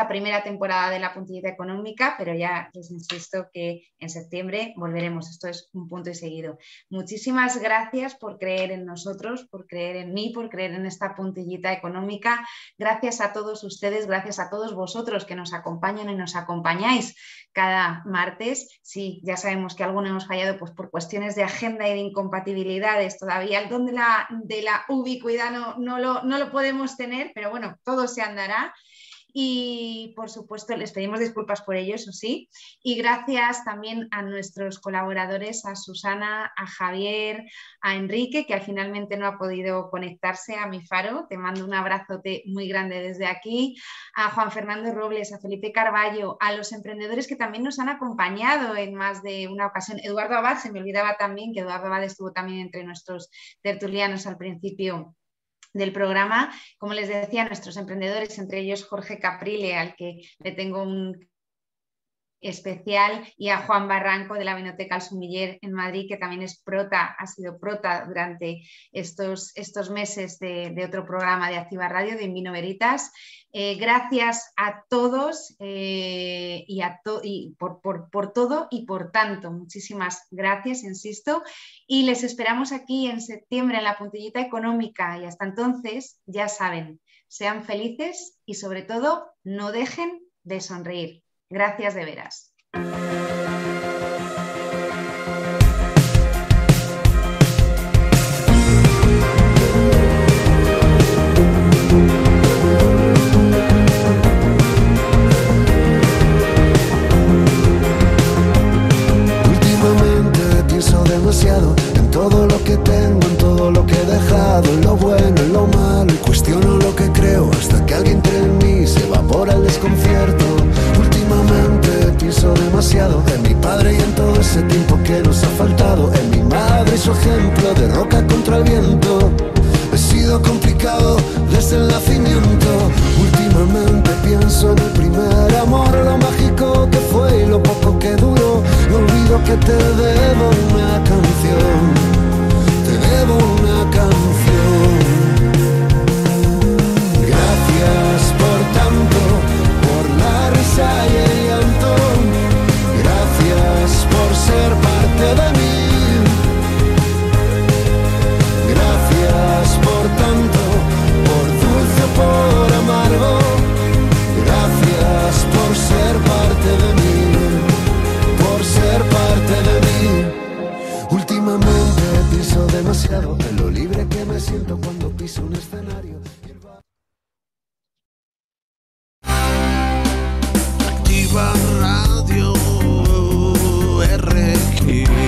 primera temporada de La Puntillita Económica, pero ya les insisto que en septiembre volveremos. Esto es un punto y seguido. Muchísimas gracias por creer en nosotros, por creer en mí, por creer en esta Puntillita Económica. Gracias a todos ustedes, gracias a todos vosotros que nos acompañan y nos acompañáis cada martes. Sí, ya sabemos que algunos hemos fallado pues, por cuestiones de agenda y de incompatibilidades. Todavía el don de la ubicuidad no lo podemos tener, pero bueno, todo se andará. Y por supuesto les pedimos disculpas por ello, eso sí, y gracias también a nuestros colaboradores, a Susana, a Javier, a Enrique, que al finalmente no ha podido conectarse, a mi Faro, te mando un abrazote muy grande desde aquí, a Juan Fernando Robles, a Felipe Carballo, a los emprendedores que también nos han acompañado en más de una ocasión. Eduardo Abad, se me olvidaba también que Eduardo Abad estuvo también entre nuestros tertulianos al principio del programa. Como les decía, nuestros emprendedores, entre ellos Jorge Caprile, al que le tengo un especial, y a Juan Barranco de la Vinoteca El Sumiller en Madrid, que también es ha sido prota durante estos meses de otro programa de Activa Radio, de Invino Veritas. Gracias a todos y por todo y por tanto. Muchísimas gracias, insisto, y les esperamos aquí en septiembre en La Puntillita Económica, y hasta entonces, ya saben, sean felices y sobre todo no dejen de sonreír. Gracias de veras.
Demasiado en todo lo que tengo, en todo lo que he dejado, en lo bueno, en lo malo, y cuestiono lo que creo hasta que alguien entre en mí se evapora el desconcierto. Últimamente pienso demasiado en mi padre y en todo ese tiempo que nos ha faltado, en mi madre y su ejemplo de roca contra el viento. He sido complicado desde el nacimiento. Últimamente pienso en el primer amor, lo mágico que fue y lo poco que duró. No olvido que te debo una canción, te debo una canción. Gracias por tanto, por la risa y el llanto. Gracias por ser parte de mí. Gracias por tanto, por dulce o por amargo. Gracias por ser parte de mí, por ser parte de mí. Últimamente pienso demasiado en lo libre que me siento cuando piso un escenario.
Activa Radio RG.